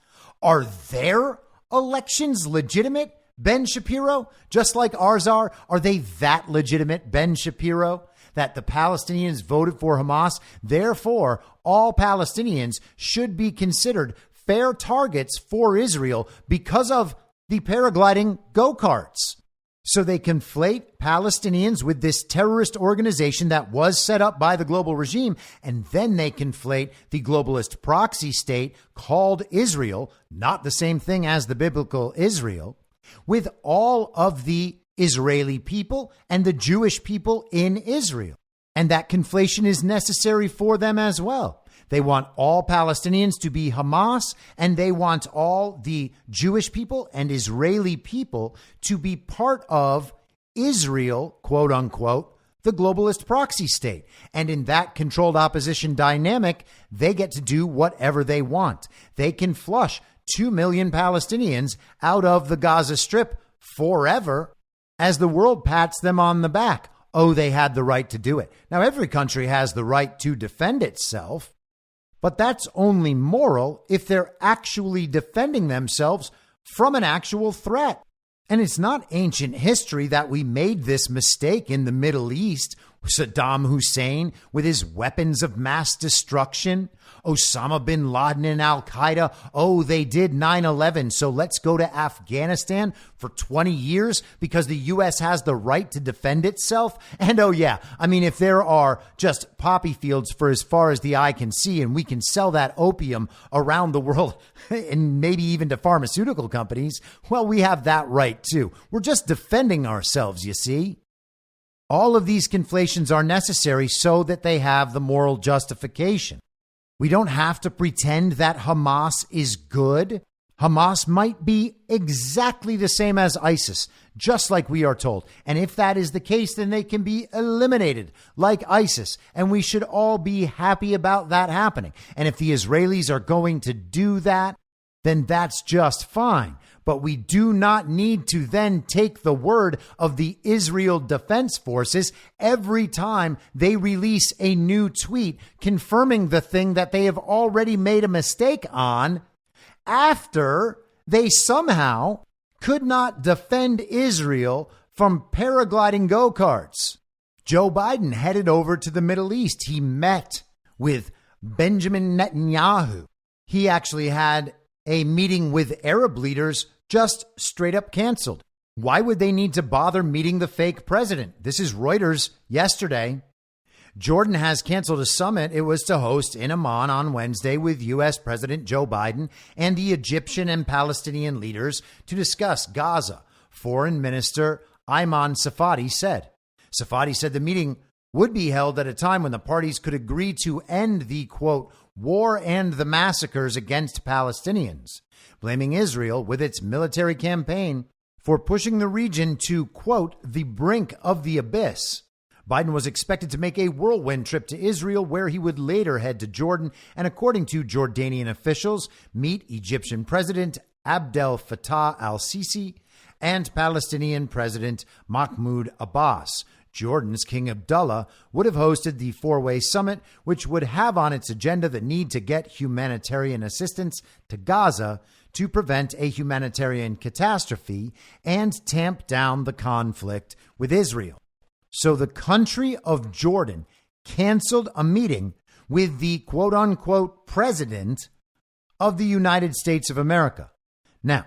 Are their elections legitimate, Ben Shapiro? Just like ours are? Are they that legitimate, Ben Shapiro? That the Palestinians voted for Hamas. Therefore, all Palestinians should be considered fair targets for Israel because of the paragliding go-karts. So they conflate Palestinians with this terrorist organization that was set up by the global regime, and then they conflate the globalist proxy state called Israel, not the same thing as the biblical Israel, with all of the Israeli people and the Jewish people in Israel. And that conflation is necessary for them as well. They want all Palestinians to be Hamas, and they want all the Jewish people and Israeli people to be part of Israel, quote unquote, the globalist proxy state. And in that controlled opposition dynamic, they get to do whatever they want. They can flush 2 million Palestinians out of the Gaza Strip forever as the world pats them on the back. Oh, they had the right to do it. Now, every country has the right to defend itself, but that's only moral if they're actually defending themselves from an actual threat. And it's not ancient history that we made this mistake in the Middle East. Saddam Hussein with his weapons of mass destruction, Osama bin Laden and Al-Qaeda. Oh, they did 9/11. So let's go to Afghanistan for 20 years because the U.S. has the right to defend itself. And oh, yeah, I mean, if there are just poppy fields for as far as the eye can see and we can sell that opium around the world and maybe even to pharmaceutical companies, well, we have that right too. We're just defending ourselves, you see. All of these conflations are necessary so that they have the moral justification. We don't have to pretend that Hamas is good. Hamas might be exactly the same as ISIS, just like we are told. And if that is the case, then they can be eliminated like ISIS. And we should all be happy about that happening. And if the Israelis are going to do that, then that's just fine. But we do not need to then take the word of the Israel Defense Forces every time they release a new tweet confirming the thing that they have already made a mistake on after they somehow could not defend Israel from paragliding go-karts. Joe Biden headed over to the Middle East. He met with Benjamin Netanyahu. He actually had a meeting with Arab leaders just straight up canceled. Why would they need to bother meeting the fake president? This is Reuters yesterday. Jordan has canceled a summit it was to host in Amman on Wednesday with U.S. President Joe Biden and the Egyptian and Palestinian leaders to discuss Gaza, Foreign Minister Ayman Safadi said. Safadi said the meeting would be held at a time when the parties could agree to end the, quote, war and the massacres against Palestinians, blaming Israel with its military campaign for pushing the region to, quote, the brink of the abyss. Biden was expected to make a whirlwind trip to Israel, where he would later head to Jordan and, according to Jordanian officials, meet Egyptian President Abdel Fattah al-Sisi and Palestinian President Mahmoud Abbas. Jordan's King Abdullah would have hosted the four-way summit, which would have on its agenda the need to get humanitarian assistance to Gaza to prevent a humanitarian catastrophe and tamp down the conflict with Israel. So the country of Jordan canceled a meeting with the quote-unquote president of the United States of America. Now,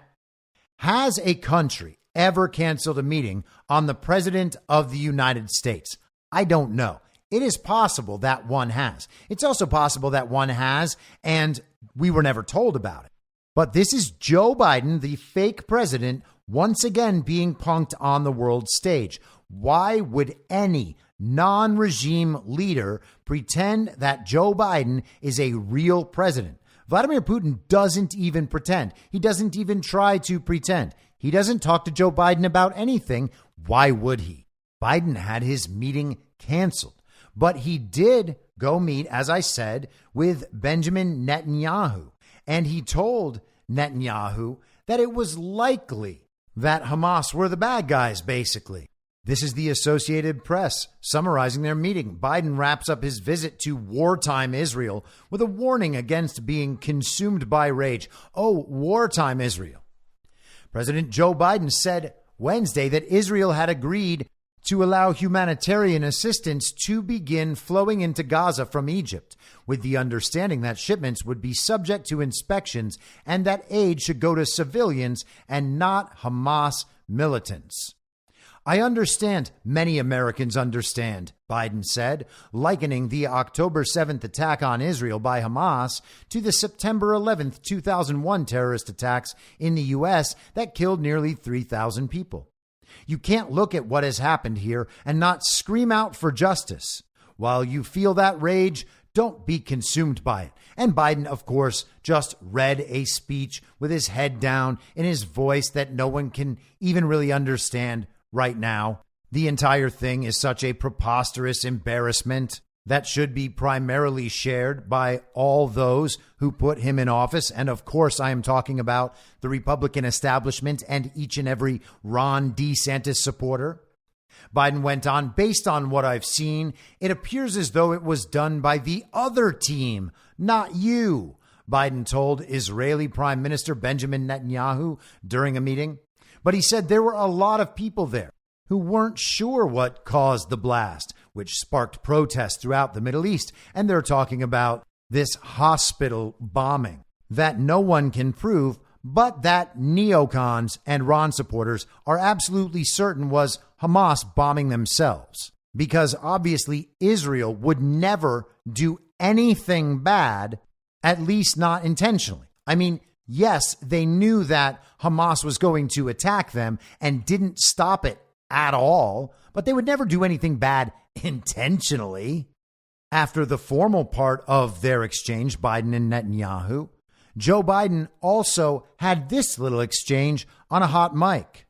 has a country ever canceled a meeting on the president of the United States? I don't know. It is possible that one has. It's also possible that one has, and we were never told about it. But this is Joe Biden, the fake president, once again being punked on the world stage. Why would any non-regime leader pretend that Joe Biden is a real president? Vladimir Putin doesn't even pretend. He doesn't even try to pretend. He doesn't talk to Joe Biden about anything. Why would he? Biden had his meeting canceled, but he did go meet, as I said, with Benjamin Netanyahu. And he told Netanyahu that it was likely that Hamas were the bad guys, basically. This is the Associated Press summarizing their meeting. Biden wraps up his visit to wartime Israel with a warning against being consumed by rage. Oh, wartime Israel. President Joe Biden said Wednesday that Israel had agreed to allow humanitarian assistance to begin flowing into Gaza from Egypt, with the understanding that shipments would be subject to inspections and that aid should go to civilians and not Hamas militants. I understand, many Americans understand, Biden said, likening the October 7th attack on Israel by Hamas to the September 11th, 2001 terrorist attacks in the U.S. that killed nearly 3,000 people. You can't look at what has happened here and not scream out for justice. While you feel that rage, don't be consumed by it. And Biden, of course, just read a speech with his head down in his voice that no one can even really understand right now. The entire thing is such a preposterous embarrassment that should be primarily shared by all those who put him in office. And of course, I am talking about the Republican establishment and each and every Ron DeSantis supporter. Biden went on, based on what I've seen, it appears as though it was done by the other team, not you, Biden told Israeli Prime Minister Benjamin Netanyahu during a meeting. But he said there were a lot of people there who weren't sure what caused the blast, which sparked protests throughout the Middle East. And they're talking about this hospital bombing that no one can prove, but that neocons and Ron supporters are absolutely certain was Hamas bombing themselves. Because obviously Israel would never do anything bad, at least not intentionally. I mean, yes, they knew that Hamas was going to attack them and didn't stop it at all, but they would never do anything bad intentionally. After the formal part of their exchange, Biden and Netanyahu, Joe Biden also had this little exchange on a hot mic.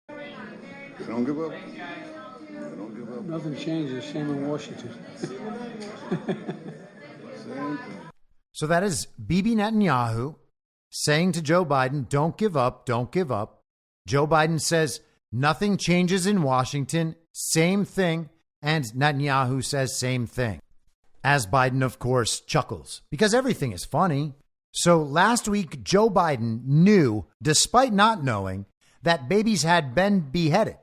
They don't give up. They don't give up. Nothing changes. Same in Washington. So that is Bibi Netanyahu saying to Joe Biden, don't give up, don't give up. Joe Biden says nothing changes in Washington, same thing. And Netanyahu says same thing. As Biden, of course, chuckles because everything is funny. So last week, Joe Biden knew, despite not knowing, that babies had been beheaded.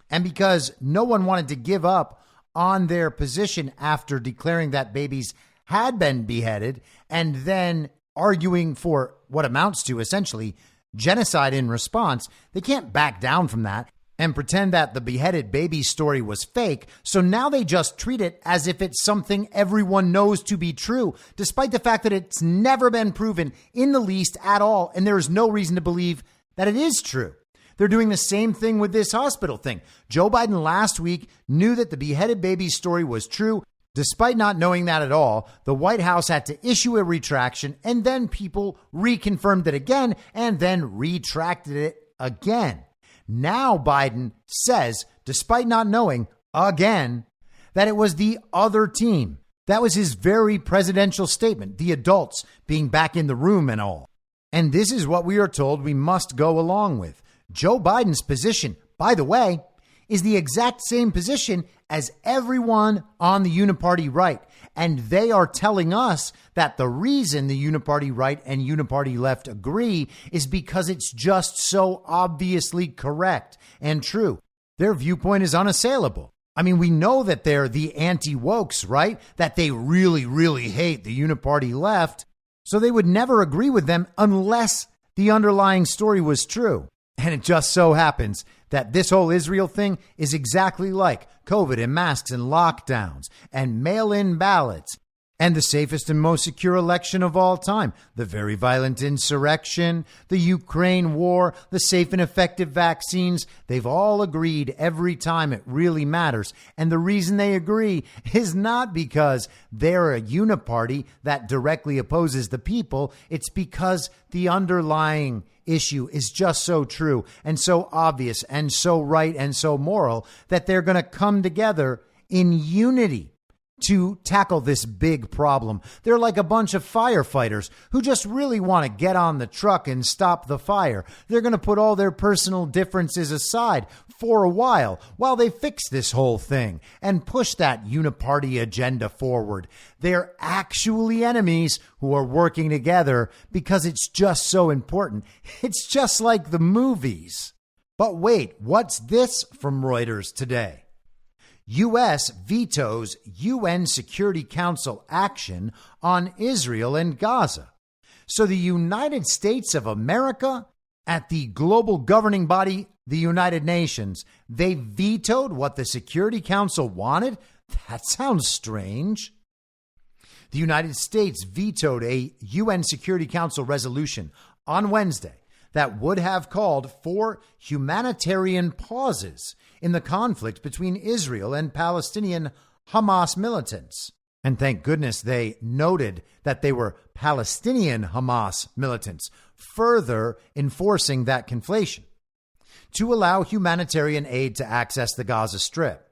And because no one wanted to give up on their position after declaring that babies had been beheaded and then arguing for what amounts to essentially genocide in response, they can't back down from that and pretend that the beheaded baby story was fake. So now they just treat it as if it's something everyone knows to be true, despite the fact that it's never been proven in the least at all. And there is no reason to believe that it is true. They're doing the same thing with this hospital thing. Joe Biden last week knew that the beheaded baby story was true. Despite not knowing that at all, the White House had to issue a retraction, and then people reconfirmed it again and then retracted it again. Now Biden says, despite not knowing again, that it was the other team. That was his very presidential statement, the adults being back in the room and all. And this is what we are told we must go along with. Joe Biden's position, by the way, is the exact same position as everyone on the uniparty right. And they are telling us that the reason the uniparty right and uniparty left agree is because it's just so obviously correct and true. Their viewpoint is unassailable. I mean, we know that they're the anti-wokes, right? That they really, really hate the uniparty left. So they would never agree with them unless the underlying story was true. And it just so happens that this whole Israel thing is exactly like COVID and masks and lockdowns and mail-in ballots and the safest and most secure election of all time, the very violent insurrection, the Ukraine war, the safe and effective vaccines. They've all agreed every time it really matters. And the reason they agree is not because they're a uniparty that directly opposes the people. It's because the underlying issue is just so true and so obvious and so right and so moral that they're going to come together in unity to tackle this big problem. They're like a bunch of firefighters who just really want to get on the truck and stop the fire. They're going to put all their personal differences aside for a while they fix this whole thing and push that uniparty agenda forward. They're actually enemies who are working together because it's just so important. It's just like the movies. But wait, what's this from Reuters today? U.S. vetoes UN Security Council action on Israel and Gaza. So the United States of America, at the global governing body, the United Nations, they vetoed what the Security Council wanted? That sounds strange. The United States vetoed a UN Security Council resolution on Wednesday that would have called for humanitarian pauses in the conflict between Israel and Palestinian Hamas militants. And thank goodness they noted that they were Palestinian Hamas militants, further enforcing that conflation, to allow humanitarian aid to access the Gaza Strip.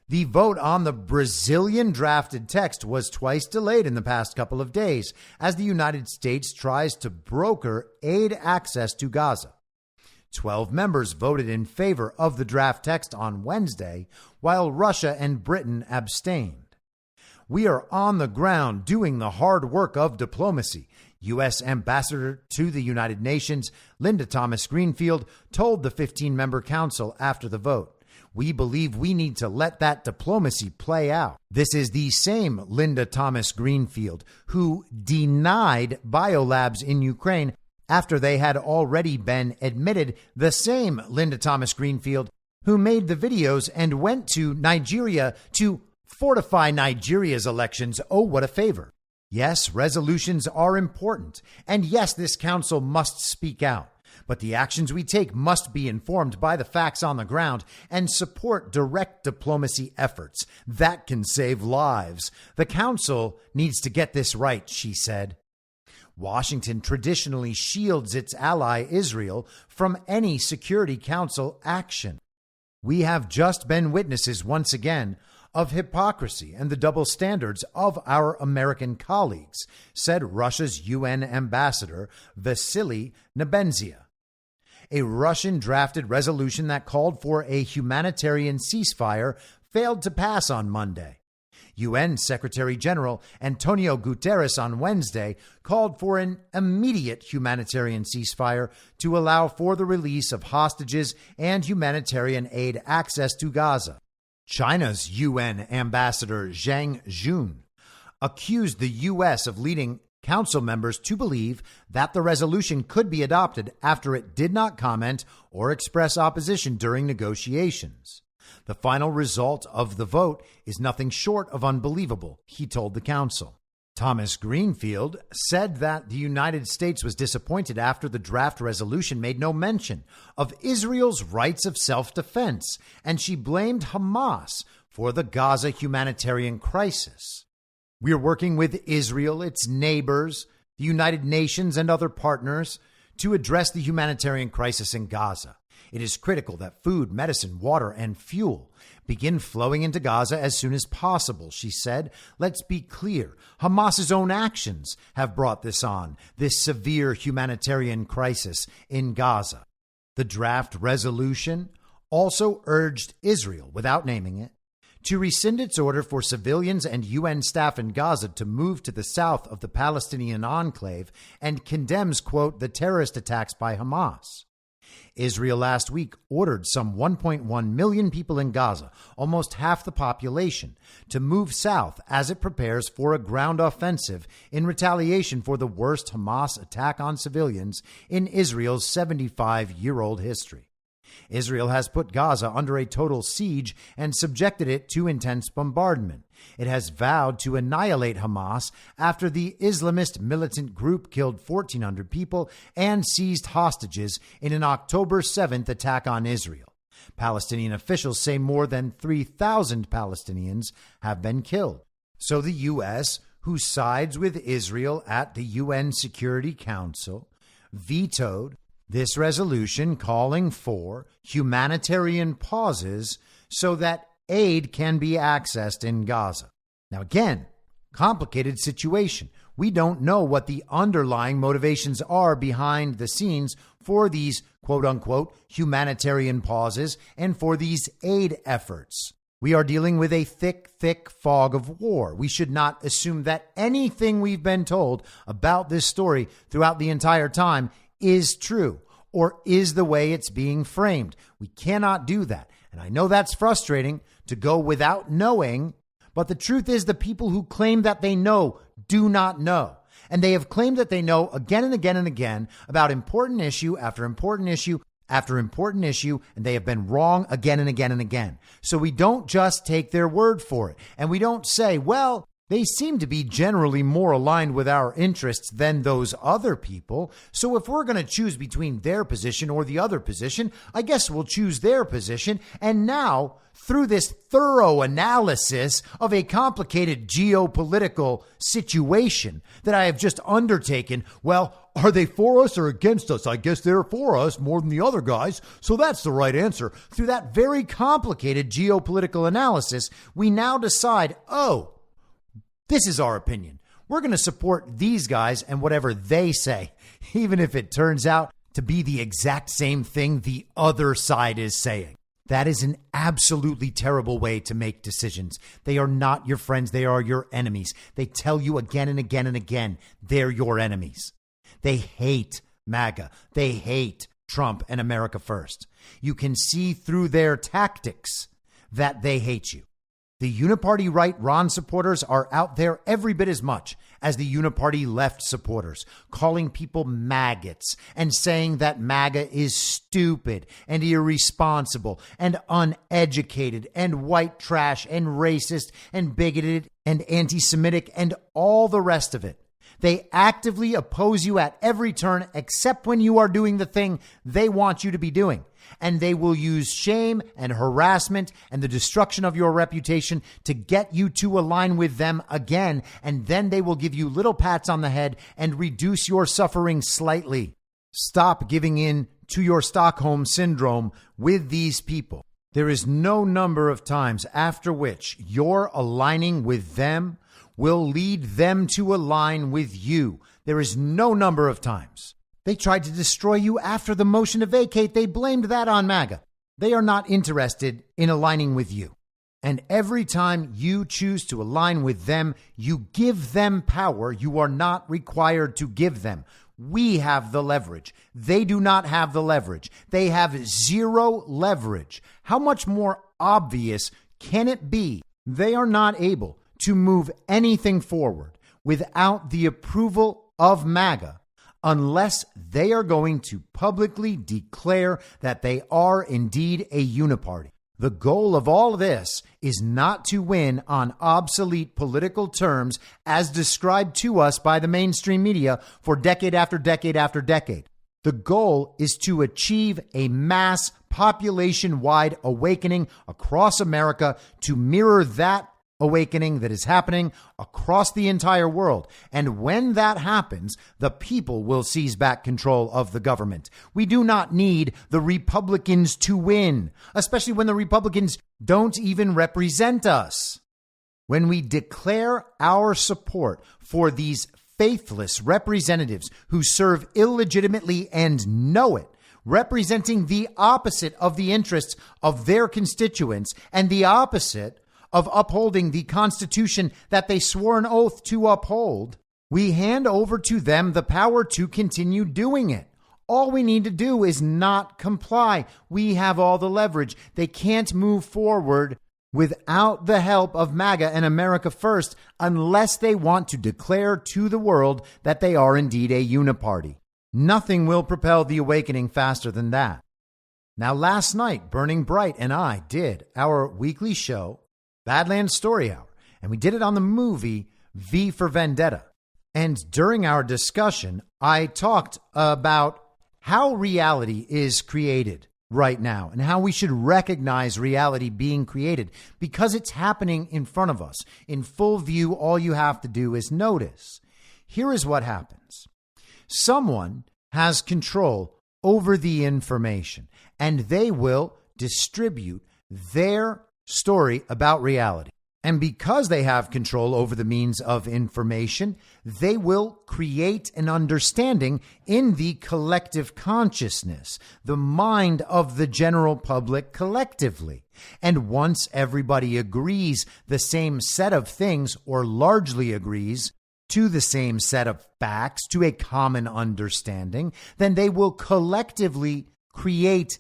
The vote on the Brazilian drafted text was twice delayed in the past couple of days as the United States tries to broker aid access to Gaza. 12 members voted in favor of the draft text on Wednesday, while Russia and Britain abstained. We are on the ground doing the hard work of diplomacy, U.S. Ambassador to the United Nations Linda Thomas-Greenfield told the 15-member council after the vote. We believe we need to let that diplomacy play out. This is the same Linda Thomas-Greenfield who denied biolabs in Ukraine after they had already been admitted, the same Linda Thomas-Greenfield who made the videos and went to Nigeria to fortify Nigeria's elections. Oh, what a favor. Yes, resolutions are important. And yes, this council must speak out. But the actions we take must be informed by the facts on the ground and support direct diplomacy efforts. That can save lives. The council needs to get this right, she said. Washington traditionally shields its ally Israel from any Security Council action. We have just been witnesses once again of hypocrisy and the double standards of our American colleagues, said Russia's UN ambassador, Vasily Nebenzia. A Russian-drafted resolution that called for a humanitarian ceasefire failed to pass on Monday. UN Secretary General Antonio Guterres on Wednesday called for an immediate humanitarian ceasefire to allow for the release of hostages and humanitarian aid access to Gaza. China's UN ambassador Zhang Jun accused the U.S. of leading council members to believe that the resolution could be adopted after it did not comment or express opposition during negotiations. The final result of the vote is nothing short of unbelievable, he told the council. Thomas Greenfield said that the United States was disappointed after the draft resolution made no mention of Israel's rights of self-defense, and she blamed Hamas for the Gaza humanitarian crisis. We are working with Israel, its neighbors, the United Nations, and other partners to address the humanitarian crisis in Gaza. It is critical that food, medicine, water, and fuel begin flowing into Gaza as soon as possible, she said. Let's be clear. Hamas's own actions have brought this on, this severe humanitarian crisis in Gaza. The draft resolution also urged Israel, without naming it, to rescind its order for civilians and UN staff in Gaza to move to the south of the Palestinian enclave and condemns, quote, the terrorist attacks by Hamas. Israel last week ordered some 1.1 million people in Gaza, almost half the population, to move south as it prepares for a ground offensive in retaliation for the worst Hamas attack on civilians in Israel's 75-year-old history. Israel has put Gaza under a total siege and subjected it to intense bombardment. It has vowed to annihilate Hamas after the Islamist militant group killed 1,400 people and seized hostages in an October 7th attack on Israel. Palestinian officials say more than 3,000 Palestinians have been killed. So the U.S., who sides with Israel at the UN Security Council, vetoed this resolution calling for humanitarian pauses so that aid can be accessed in Gaza. Now, again, complicated situation. We don't know what the underlying motivations are behind the scenes for these quote unquote humanitarian pauses and for these aid efforts. We are dealing with a thick fog of war. We should not assume that anything we've been told about this story throughout the entire time is true or is the way it's being framed. We cannot do that. And I know that's frustrating to go without knowing, but the truth is the people who claim that they know do not know. And they have claimed that they know again and again and again about important issue after important issue after important issue, and they have been wrong again and again and again. So we don't just take their word for it. And we don't say, well, they seem to be generally more aligned with our interests than those other people. So if we're going to choose between their position or the other position, I guess we'll choose their position. And now, through this thorough analysis of a complicated geopolitical situation that I have just undertaken, well, are they for us or against us? I guess they're for us more than the other guys. So that's the right answer. Through that very complicated geopolitical analysis, we now decide, this is our opinion. We're going to support these guys and whatever they say, even if it turns out to be the exact same thing the other side is saying. That is an absolutely terrible way to make decisions. They are not your friends. They are your enemies. They tell you again and again and again, they're your enemies. They hate MAGA. They hate Trump and America First. You can see through their tactics that they hate you. The uniparty right Ron supporters are out there every bit as much as the uniparty left supporters, calling people maggots and saying that MAGA is stupid and irresponsible and uneducated and white trash and racist and bigoted and anti-Semitic and all the rest of it. They actively oppose you at every turn except when you are doing the thing they want you to be doing. And they will use shame and harassment and the destruction of your reputation to get you to align with them again. And then they will give you little pats on the head and reduce your suffering slightly. Stop giving in to your Stockholm syndrome with these people. There is no number of times after which your aligning with them will lead them to align with you. There is no number of times. They tried to destroy you after the motion to vacate. They blamed that on MAGA. They are not interested in aligning with you. And every time you choose to align with them, you give them power you are not required to give them. We have the leverage. They do not have the leverage. They have zero leverage. How much more obvious can it be? They are not able to move anything forward without the approval of MAGA unless they are going to publicly declare that they are indeed a uniparty. The goal of all this is not to win on obsolete political terms as described to us by the mainstream media for decade after decade after decade. The goal is to achieve a mass population-wide awakening across America to mirror that awakening that is happening across the entire world. And when that happens, the people will seize back control of the government. We do not need the Republicans to win, especially when the Republicans don't even represent us. When we declare our support for these faithless representatives who serve illegitimately and know it, representing the opposite of the interests of their constituents and the opposite of upholding the Constitution that they swore an oath to uphold, we hand over to them the power to continue doing it. All we need to do is not comply. We have all the leverage. They can't move forward without the help of MAGA and America First unless they want to declare to the world that they are indeed a uniparty. Nothing will propel the awakening faster than that. Now, last night, Burning Bright and I did our weekly show, Badlands Story Hour, and we did it on the movie V for Vendetta. And during our discussion, I talked about how reality is created right now and how we should recognize reality being created because it's happening in front of us. In full view, all you have to do is notice. Here is what happens. Someone has control over the information, and they will distribute their story about reality. And because they have control over the means of information, they will create an understanding in the collective consciousness, the mind of the general public collectively. And once everybody agrees the same set of things, or largely agrees to the same set of facts, to a common understanding, then they will collectively create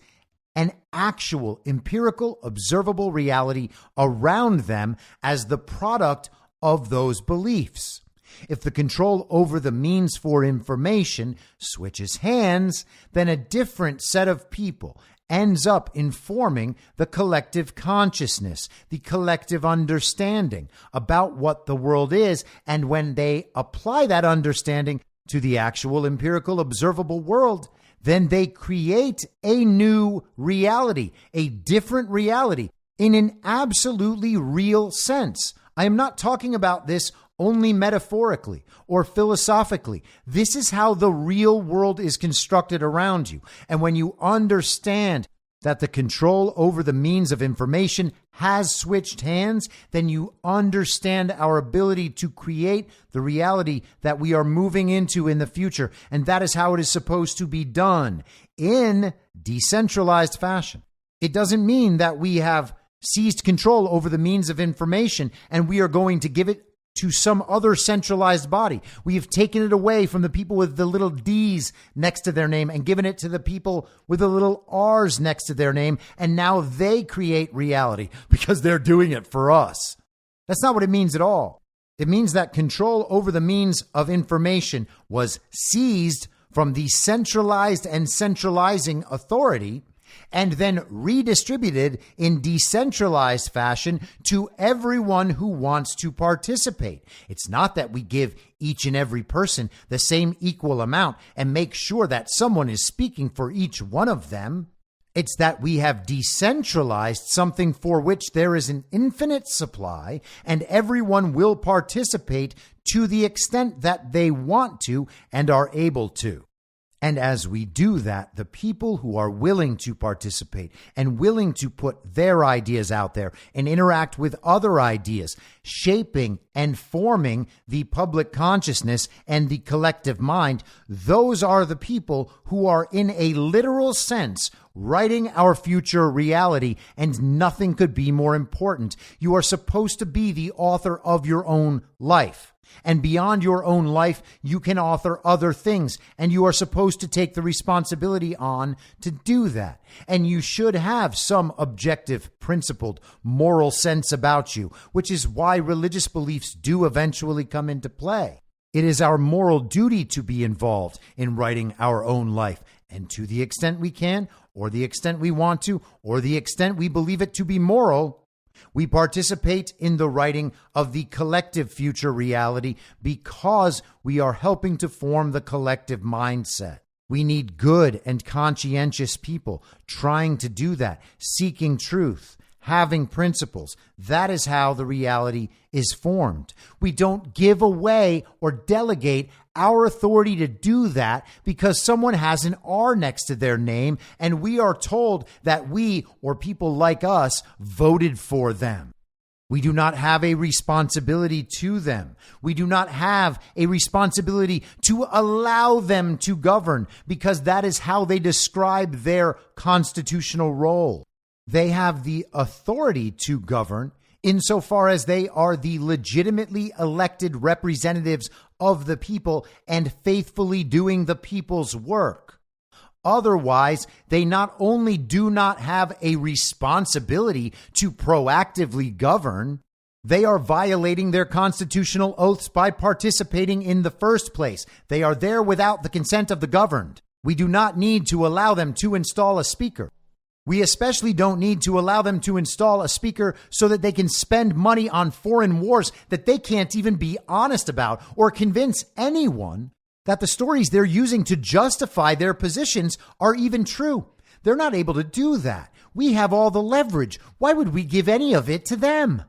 an actual empirical observable reality around them as the product of those beliefs. If the control over the means for information switches hands, then a different set of people ends up informing the collective consciousness, the collective understanding about what the world is. And when they apply that understanding to the actual empirical observable world, then they create a new reality, a different reality in an absolutely real sense. I am not talking about this only metaphorically or philosophically. This is how the real world is constructed around you. And when you understand that the control over the means of information has switched hands, then you understand our ability to create the reality that we are moving into in the future. And that is how it is supposed to be done in decentralized fashion. It doesn't mean that we have seized control over the means of information and we are going to give it to some other centralized body. We have taken it away from the people with the little D's next to their name and given it to the people with the little R's next to their name. And now they create reality because they're doing it for us. That's not what it means at all. It means that control over the means of information was seized from the centralized and centralizing authority and then redistributed in decentralized fashion to everyone who wants to participate. It's not that we give each and every person the same equal amount and make sure that someone is speaking for each one of them. It's that we have decentralized something for which there is an infinite supply and everyone will participate to the extent that they want to and are able to. And as we do that, the people who are willing to participate and willing to put their ideas out there and interact with other ideas, shaping and forming the public consciousness and the collective mind, those are the people who are, in a literal sense, writing our future reality, and nothing could be more important. You are supposed to be the author of your own life. And beyond your own life, you can author other things, and you are supposed to take the responsibility on to do that. And you should have some objective, principled, moral sense about you, which is why religious beliefs do eventually come into play. It is our moral duty to be involved in writing our own life, and to the extent we can, or the extent we want to, or the extent we believe it to be moral, we participate in the writing of the collective future reality because we are helping to form the collective mindset. We need good and conscientious people trying to do that, seeking truth, having principles. That is how the reality is formed. We don't give away or delegate our authority to do that because someone has an R next to their name and we are told that we, or people like us, voted for them. We do not have a responsibility to them. We do not have a responsibility to allow them to govern because that is how they describe their constitutional role. They have the authority to govern insofar as they are the legitimately elected representatives of the people and faithfully doing the people's work. Otherwise, they not only do not have a responsibility to proactively govern, they are violating their constitutional oaths by participating in the first place. They are there without the consent of the governed. We do not need to allow them to install a speaker. We especially don't need to allow them to install a speaker so that they can spend money on foreign wars that they can't even be honest about or convince anyone that the stories they're using to justify their positions are even true. They're not able to do that. We have all the leverage. Why would we give any of it to them?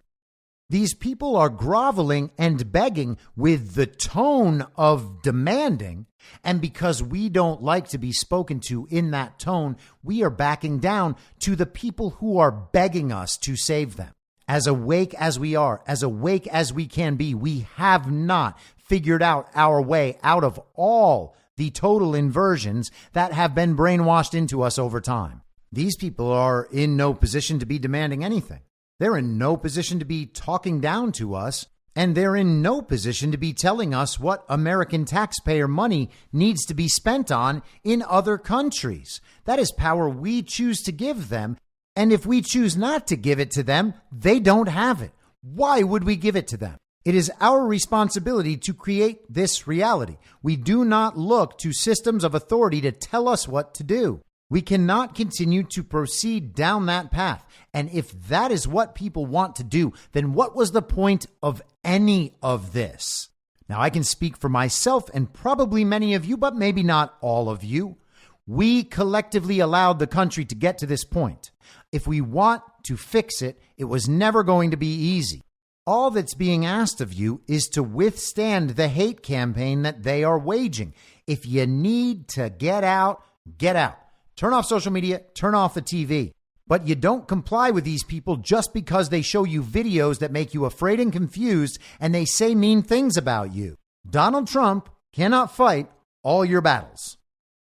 These people are groveling and begging with the tone of demanding. And because we don't like to be spoken to in that tone, we are backing down to the people who are begging us to save them. As awake as we are, as awake as we can be, we have not figured out our way out of all the total inversions that have been brainwashed into us over time. These people are in no position to be demanding anything. They're in no position to be talking down to us, and they're in no position to be telling us what American taxpayer money needs to be spent on in other countries. That is power we choose to give them, and if we choose not to give it to them, they don't have it. Why would we give it to them? It is our responsibility to create this reality. We do not look to systems of authority to tell us what to do. We cannot continue to proceed down that path. And if that is what people want to do, then what was the point of any of this? Now, I can speak for myself and probably many of you, but maybe not all of you. We collectively allowed the country to get to this point. If we want to fix it, it was never going to be easy. All that's being asked of you is to withstand the hate campaign that they are waging. If you need to get out, get out. Turn off social media, turn off the TV. But you don't comply with these people just because they show you videos that make you afraid and confused and they say mean things about you. Donald Trump cannot fight all your battles.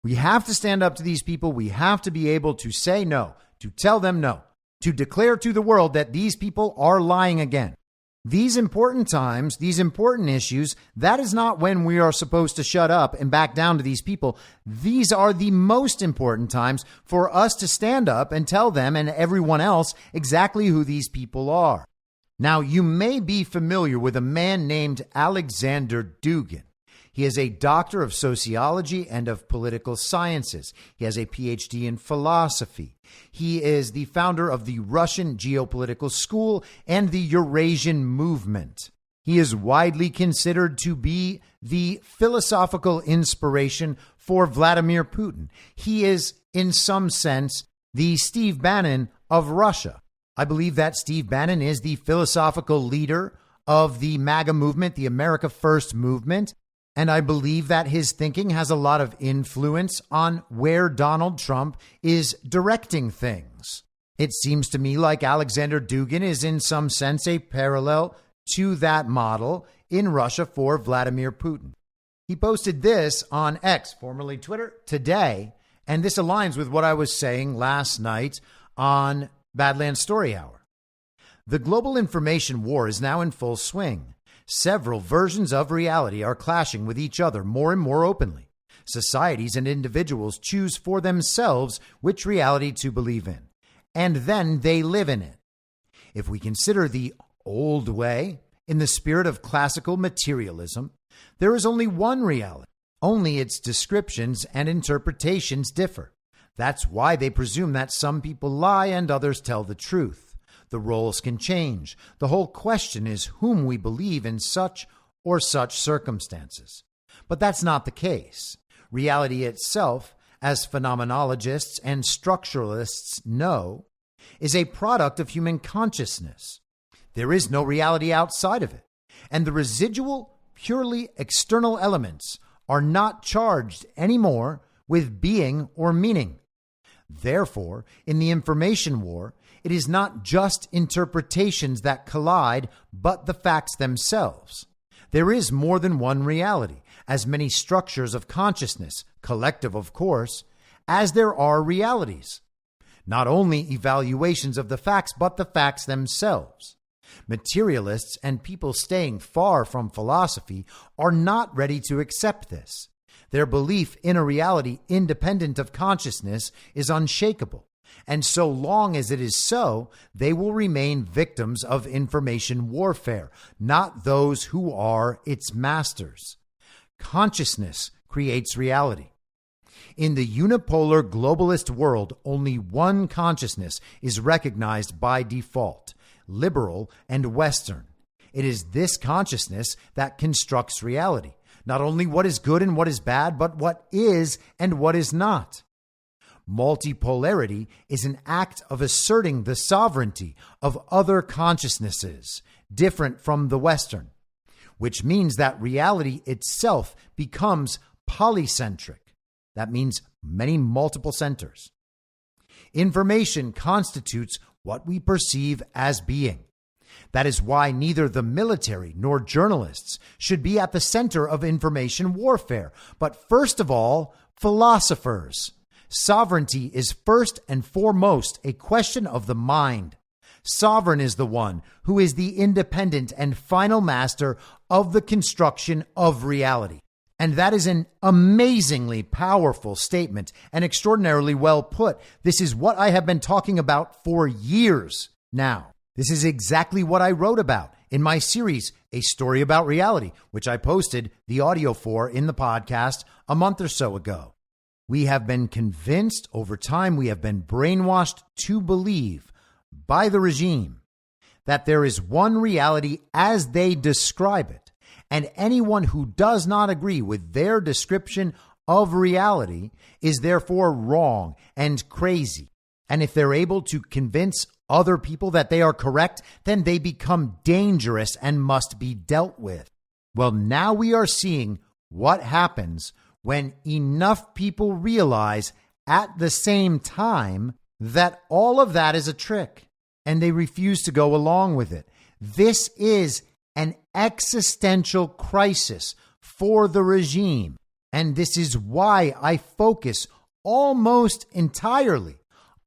We have to stand up to these people. We have to be able to say no, to tell them no, to declare to the world that these people are lying again. These important times, these important issues, that is not when we are supposed to shut up and back down to these people. These are the most important times for us to stand up and tell them and everyone else exactly who these people are. Now, you may be familiar with a man named Alexander Dugin. He is a doctor of sociology and of political sciences. He has a PhD in philosophy. He is the founder of the Russian Geopolitical School and the Eurasian Movement. He is widely considered to be the philosophical inspiration for Vladimir Putin. He is, in some sense, the Steve Bannon of Russia. I believe that Steve Bannon is the philosophical leader of the MAGA movement, the America First movement. And I believe that his thinking has a lot of influence on where Donald Trump is directing things. It seems to me like Alexander Dugin is in some sense a parallel to that model in Russia for Vladimir Putin. He posted this on X, formerly Twitter, today, and this aligns with what I was saying last night on Badlands Story Hour. The global information war is now in full swing. Several versions of reality are clashing with each other more and more openly. Societies and individuals choose for themselves which reality to believe in, and then they live in it. If we consider the old way, in the spirit of classical materialism, there is only one reality. Only its descriptions and interpretations differ. That's why they presume that some people lie and others tell the truth. The roles can change. The whole question is whom we believe in such or such circumstances. But that's not the case. Reality itself, as phenomenologists and structuralists know, is a product of human consciousness. There is no reality outside of it, and the residual, purely external elements are not charged anymore with being or meaning. Therefore, in the information war, it is not just interpretations that collide, but the facts themselves. There is more than one reality, as many structures of consciousness, collective of course, as there are realities. Not only evaluations of the facts, but the facts themselves. Materialists and people staying far from philosophy are not ready to accept this. Their belief in a reality independent of consciousness is unshakable, and so long as it is so, they will remain victims of information warfare, not those who are its masters. Consciousness creates reality. In the unipolar globalist world, only one consciousness is recognized by default: liberal and Western. It is this consciousness that constructs reality, not only what is good and what is bad, but what is and what is not. Multipolarity is an act of asserting the sovereignty of other consciousnesses, different from the Western, which means that reality itself becomes polycentric. That means many multiple centers. Information constitutes what we perceive as being. That is why neither the military nor journalists should be at the center of information warfare, but first of all, philosophers. Sovereignty is first and foremost a question of the mind. Sovereign is the one who is the independent and final master of the construction of reality. And that is an amazingly powerful statement and extraordinarily well put. This is what I have been talking about for years now. This is exactly what I wrote about in my series, A Story About Reality, which I posted the audio for in the podcast a month or so ago. We have been convinced over time, we have been brainwashed to believe by the regime that there is one reality as they describe it. And anyone who does not agree with their description of reality is therefore wrong and crazy. And if they're able to convince other people that they are correct, then they become dangerous and must be dealt with. Well, now we are seeing what happens when enough people realize at the same time that all of that is a trick and they refuse to go along with it. This is an existential crisis for the regime. And this is why I focus almost entirely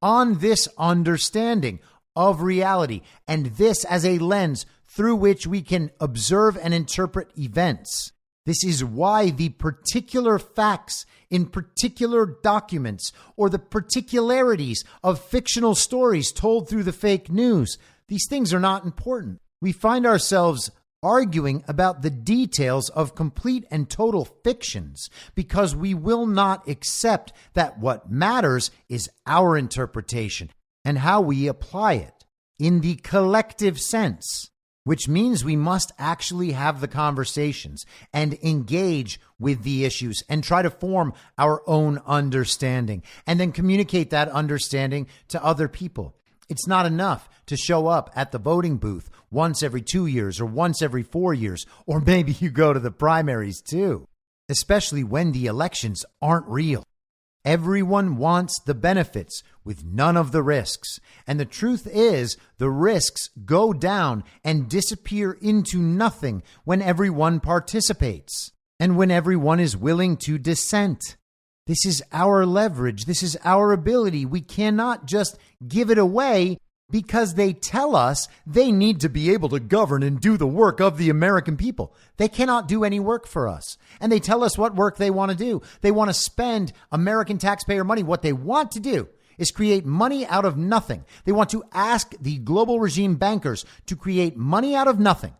on this understanding of reality and this as a lens through which we can observe and interpret events. This is why the particular facts in particular documents or the particularities of fictional stories told through the fake news, these things are not important. We find ourselves arguing about the details of complete and total fictions because we will not accept that what matters is our interpretation and how we apply it in the collective sense, which means we must actually have the conversations and engage with the issues and try to form our own understanding and then communicate that understanding to other people. It's not enough to show up at the voting booth once every 2 years or once every 4 years, or maybe you go to the primaries too. especially when the elections aren't real. Everyone wants the benefits with none of the risks. And the truth is, the risks go down and disappear into nothing when everyone participates and when everyone is willing to dissent. This is our leverage. This is our ability. We cannot just give it away because they tell us they need to be able to govern and do the work of the American people. They cannot do any work for us. And they tell us what work they want to do. They want to spend American taxpayer money. What they want to do is create money out of nothing. They want to ask the global regime bankers to create money out of nothing.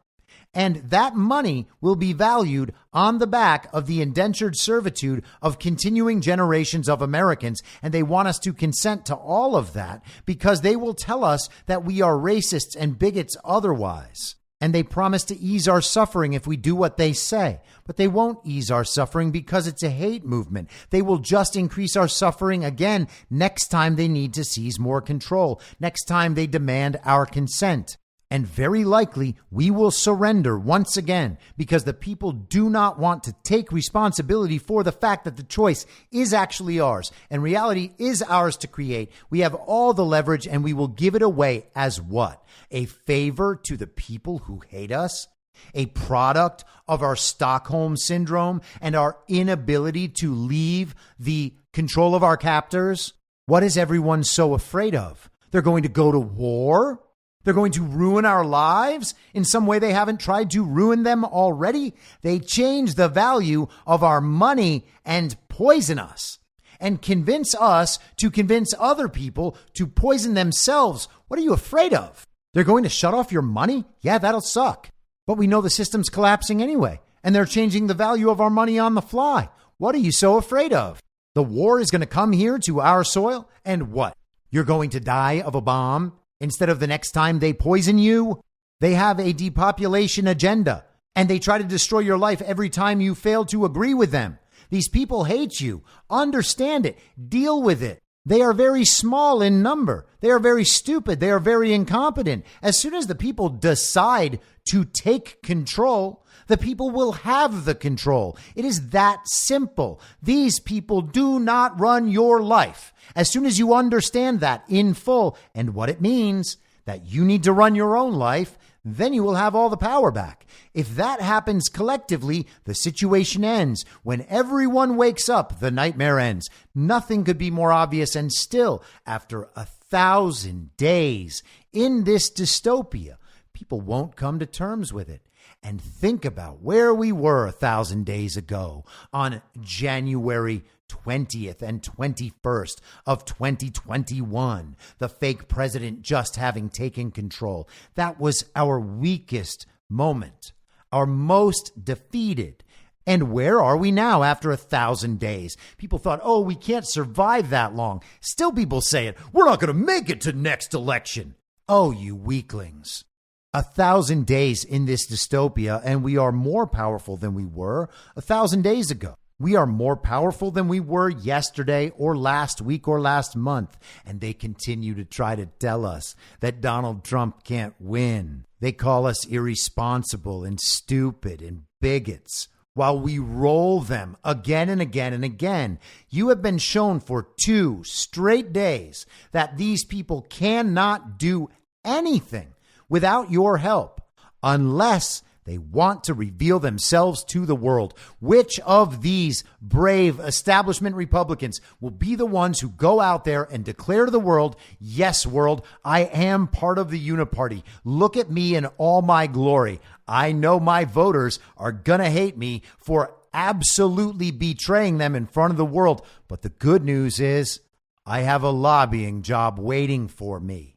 And that money will be valued on the back of the indentured servitude of continuing generations of Americans. And they want us to consent to all of that because they will tell us that we are racists and bigots otherwise. And they promise to ease our suffering if we do what they say. But they won't ease our suffering because it's a hate movement. They will just increase our suffering again next time they need to seize more control, next time they demand our consent. And very likely we will surrender once again because the people do not want to take responsibility for the fact that the choice is actually ours and reality is ours to create. We have all the leverage and we will give it away as what? A favor to the people who hate us? A product of our Stockholm syndrome and our inability to leave the control of our captors? What is everyone so afraid of? They're going to go to war? They're going to ruin our lives in some way they haven't tried to ruin them already. They change the value of our money and poison us and convince us to convince other people to poison themselves. What are you afraid of? They're going to shut off your money? Yeah, that'll suck. But we know the system's collapsing anyway, and they're changing the value of our money on the fly. What are you so afraid of? The war is going to come here to our soil, and what? You're going to die of a bomb? Instead of the next time they poison you? They have a depopulation agenda, and they try to destroy your life every time you fail to agree with them. These people hate you. Understand it. Deal with it. They are very small in number. They are very stupid. They are very incompetent. As soon as the people decide to take control, the people will have the control. It is that simple. These people do not run your life. As soon as you understand that in full and what it means that you need to run your own life, then you will have all the power back. If that happens collectively, the situation ends. When everyone wakes up, the nightmare ends. Nothing could be more obvious. And still, after 1,000 days in this dystopia, people won't come to terms with it. And think about where we were 1,000 days ago on January 20th and 21st of 2021, the fake president just having taken control. That was our weakest moment, our most defeated. And where are we now after 1,000 days? People thought, oh, we can't survive that long. Still people say it. We're not going to make it to next election. Oh, you weaklings. 1,000 days in this dystopia, and we are more powerful than we were 1,000 days ago. We are more powerful than we were yesterday or last week or last month. And they continue to try to tell us that Donald Trump can't win. They call us irresponsible and stupid and bigots while we roll them again and again and again. You have been shown for 2 straight days that these people cannot do anything without your help unless they want to reveal themselves to the world. Which of these brave establishment Republicans will be the ones who go out there and declare to the world, yes, world, I am part of the uniparty. Look at me in all my glory. I know my voters are going to hate me for absolutely betraying them in front of the world. But the good news is I have a lobbying job waiting for me.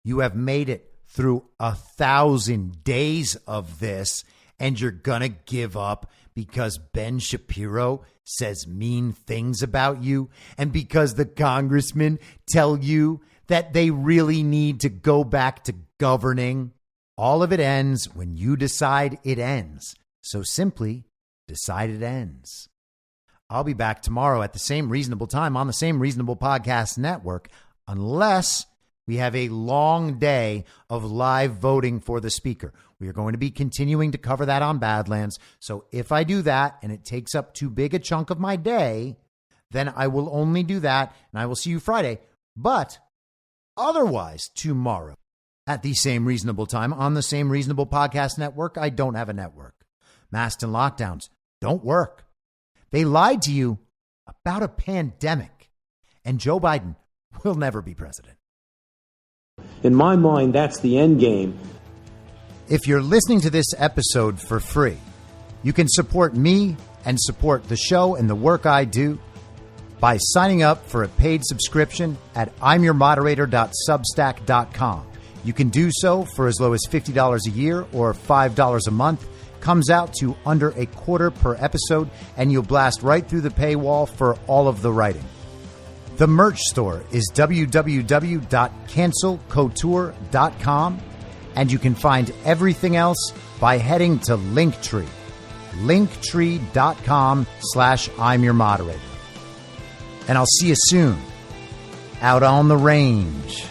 You have made it through 1,000 days of this, and you're gonna give up because Ben Shapiro says mean things about you, and because the congressmen tell you that they really need to go back to governing. All of it ends when you decide it ends. So simply decide it ends. I'll be back tomorrow at the same reasonable time on the same reasonable podcast network, unless we have a long day of live voting for the speaker. We are going to be continuing to cover that on Badlands. So if I do that and it takes up too big a chunk of my day, then I will only do that and I will see you Friday. But otherwise, tomorrow at the same reasonable time on the same reasonable podcast network, I don't have a network. Masks and lockdowns don't work. They lied to you about a pandemic, and Joe Biden will never be president. In my mind, that's the end game. If you're listening to this episode for free, you can support me and support the show and the work I do by signing up for a paid subscription at imyourmoderator.substack.com. You can do so for as low as $50 a year or $5 a month. Comes out to under $0.25 per episode, and you'll blast right through the paywall for all of the writing. The merch store is www.cancelcouture.com, and you can find everything else by heading to Linktree, linktree.com/I'm your moderator. And I'll see you soon out on the range.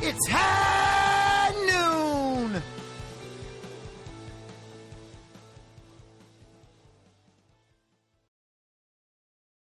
It's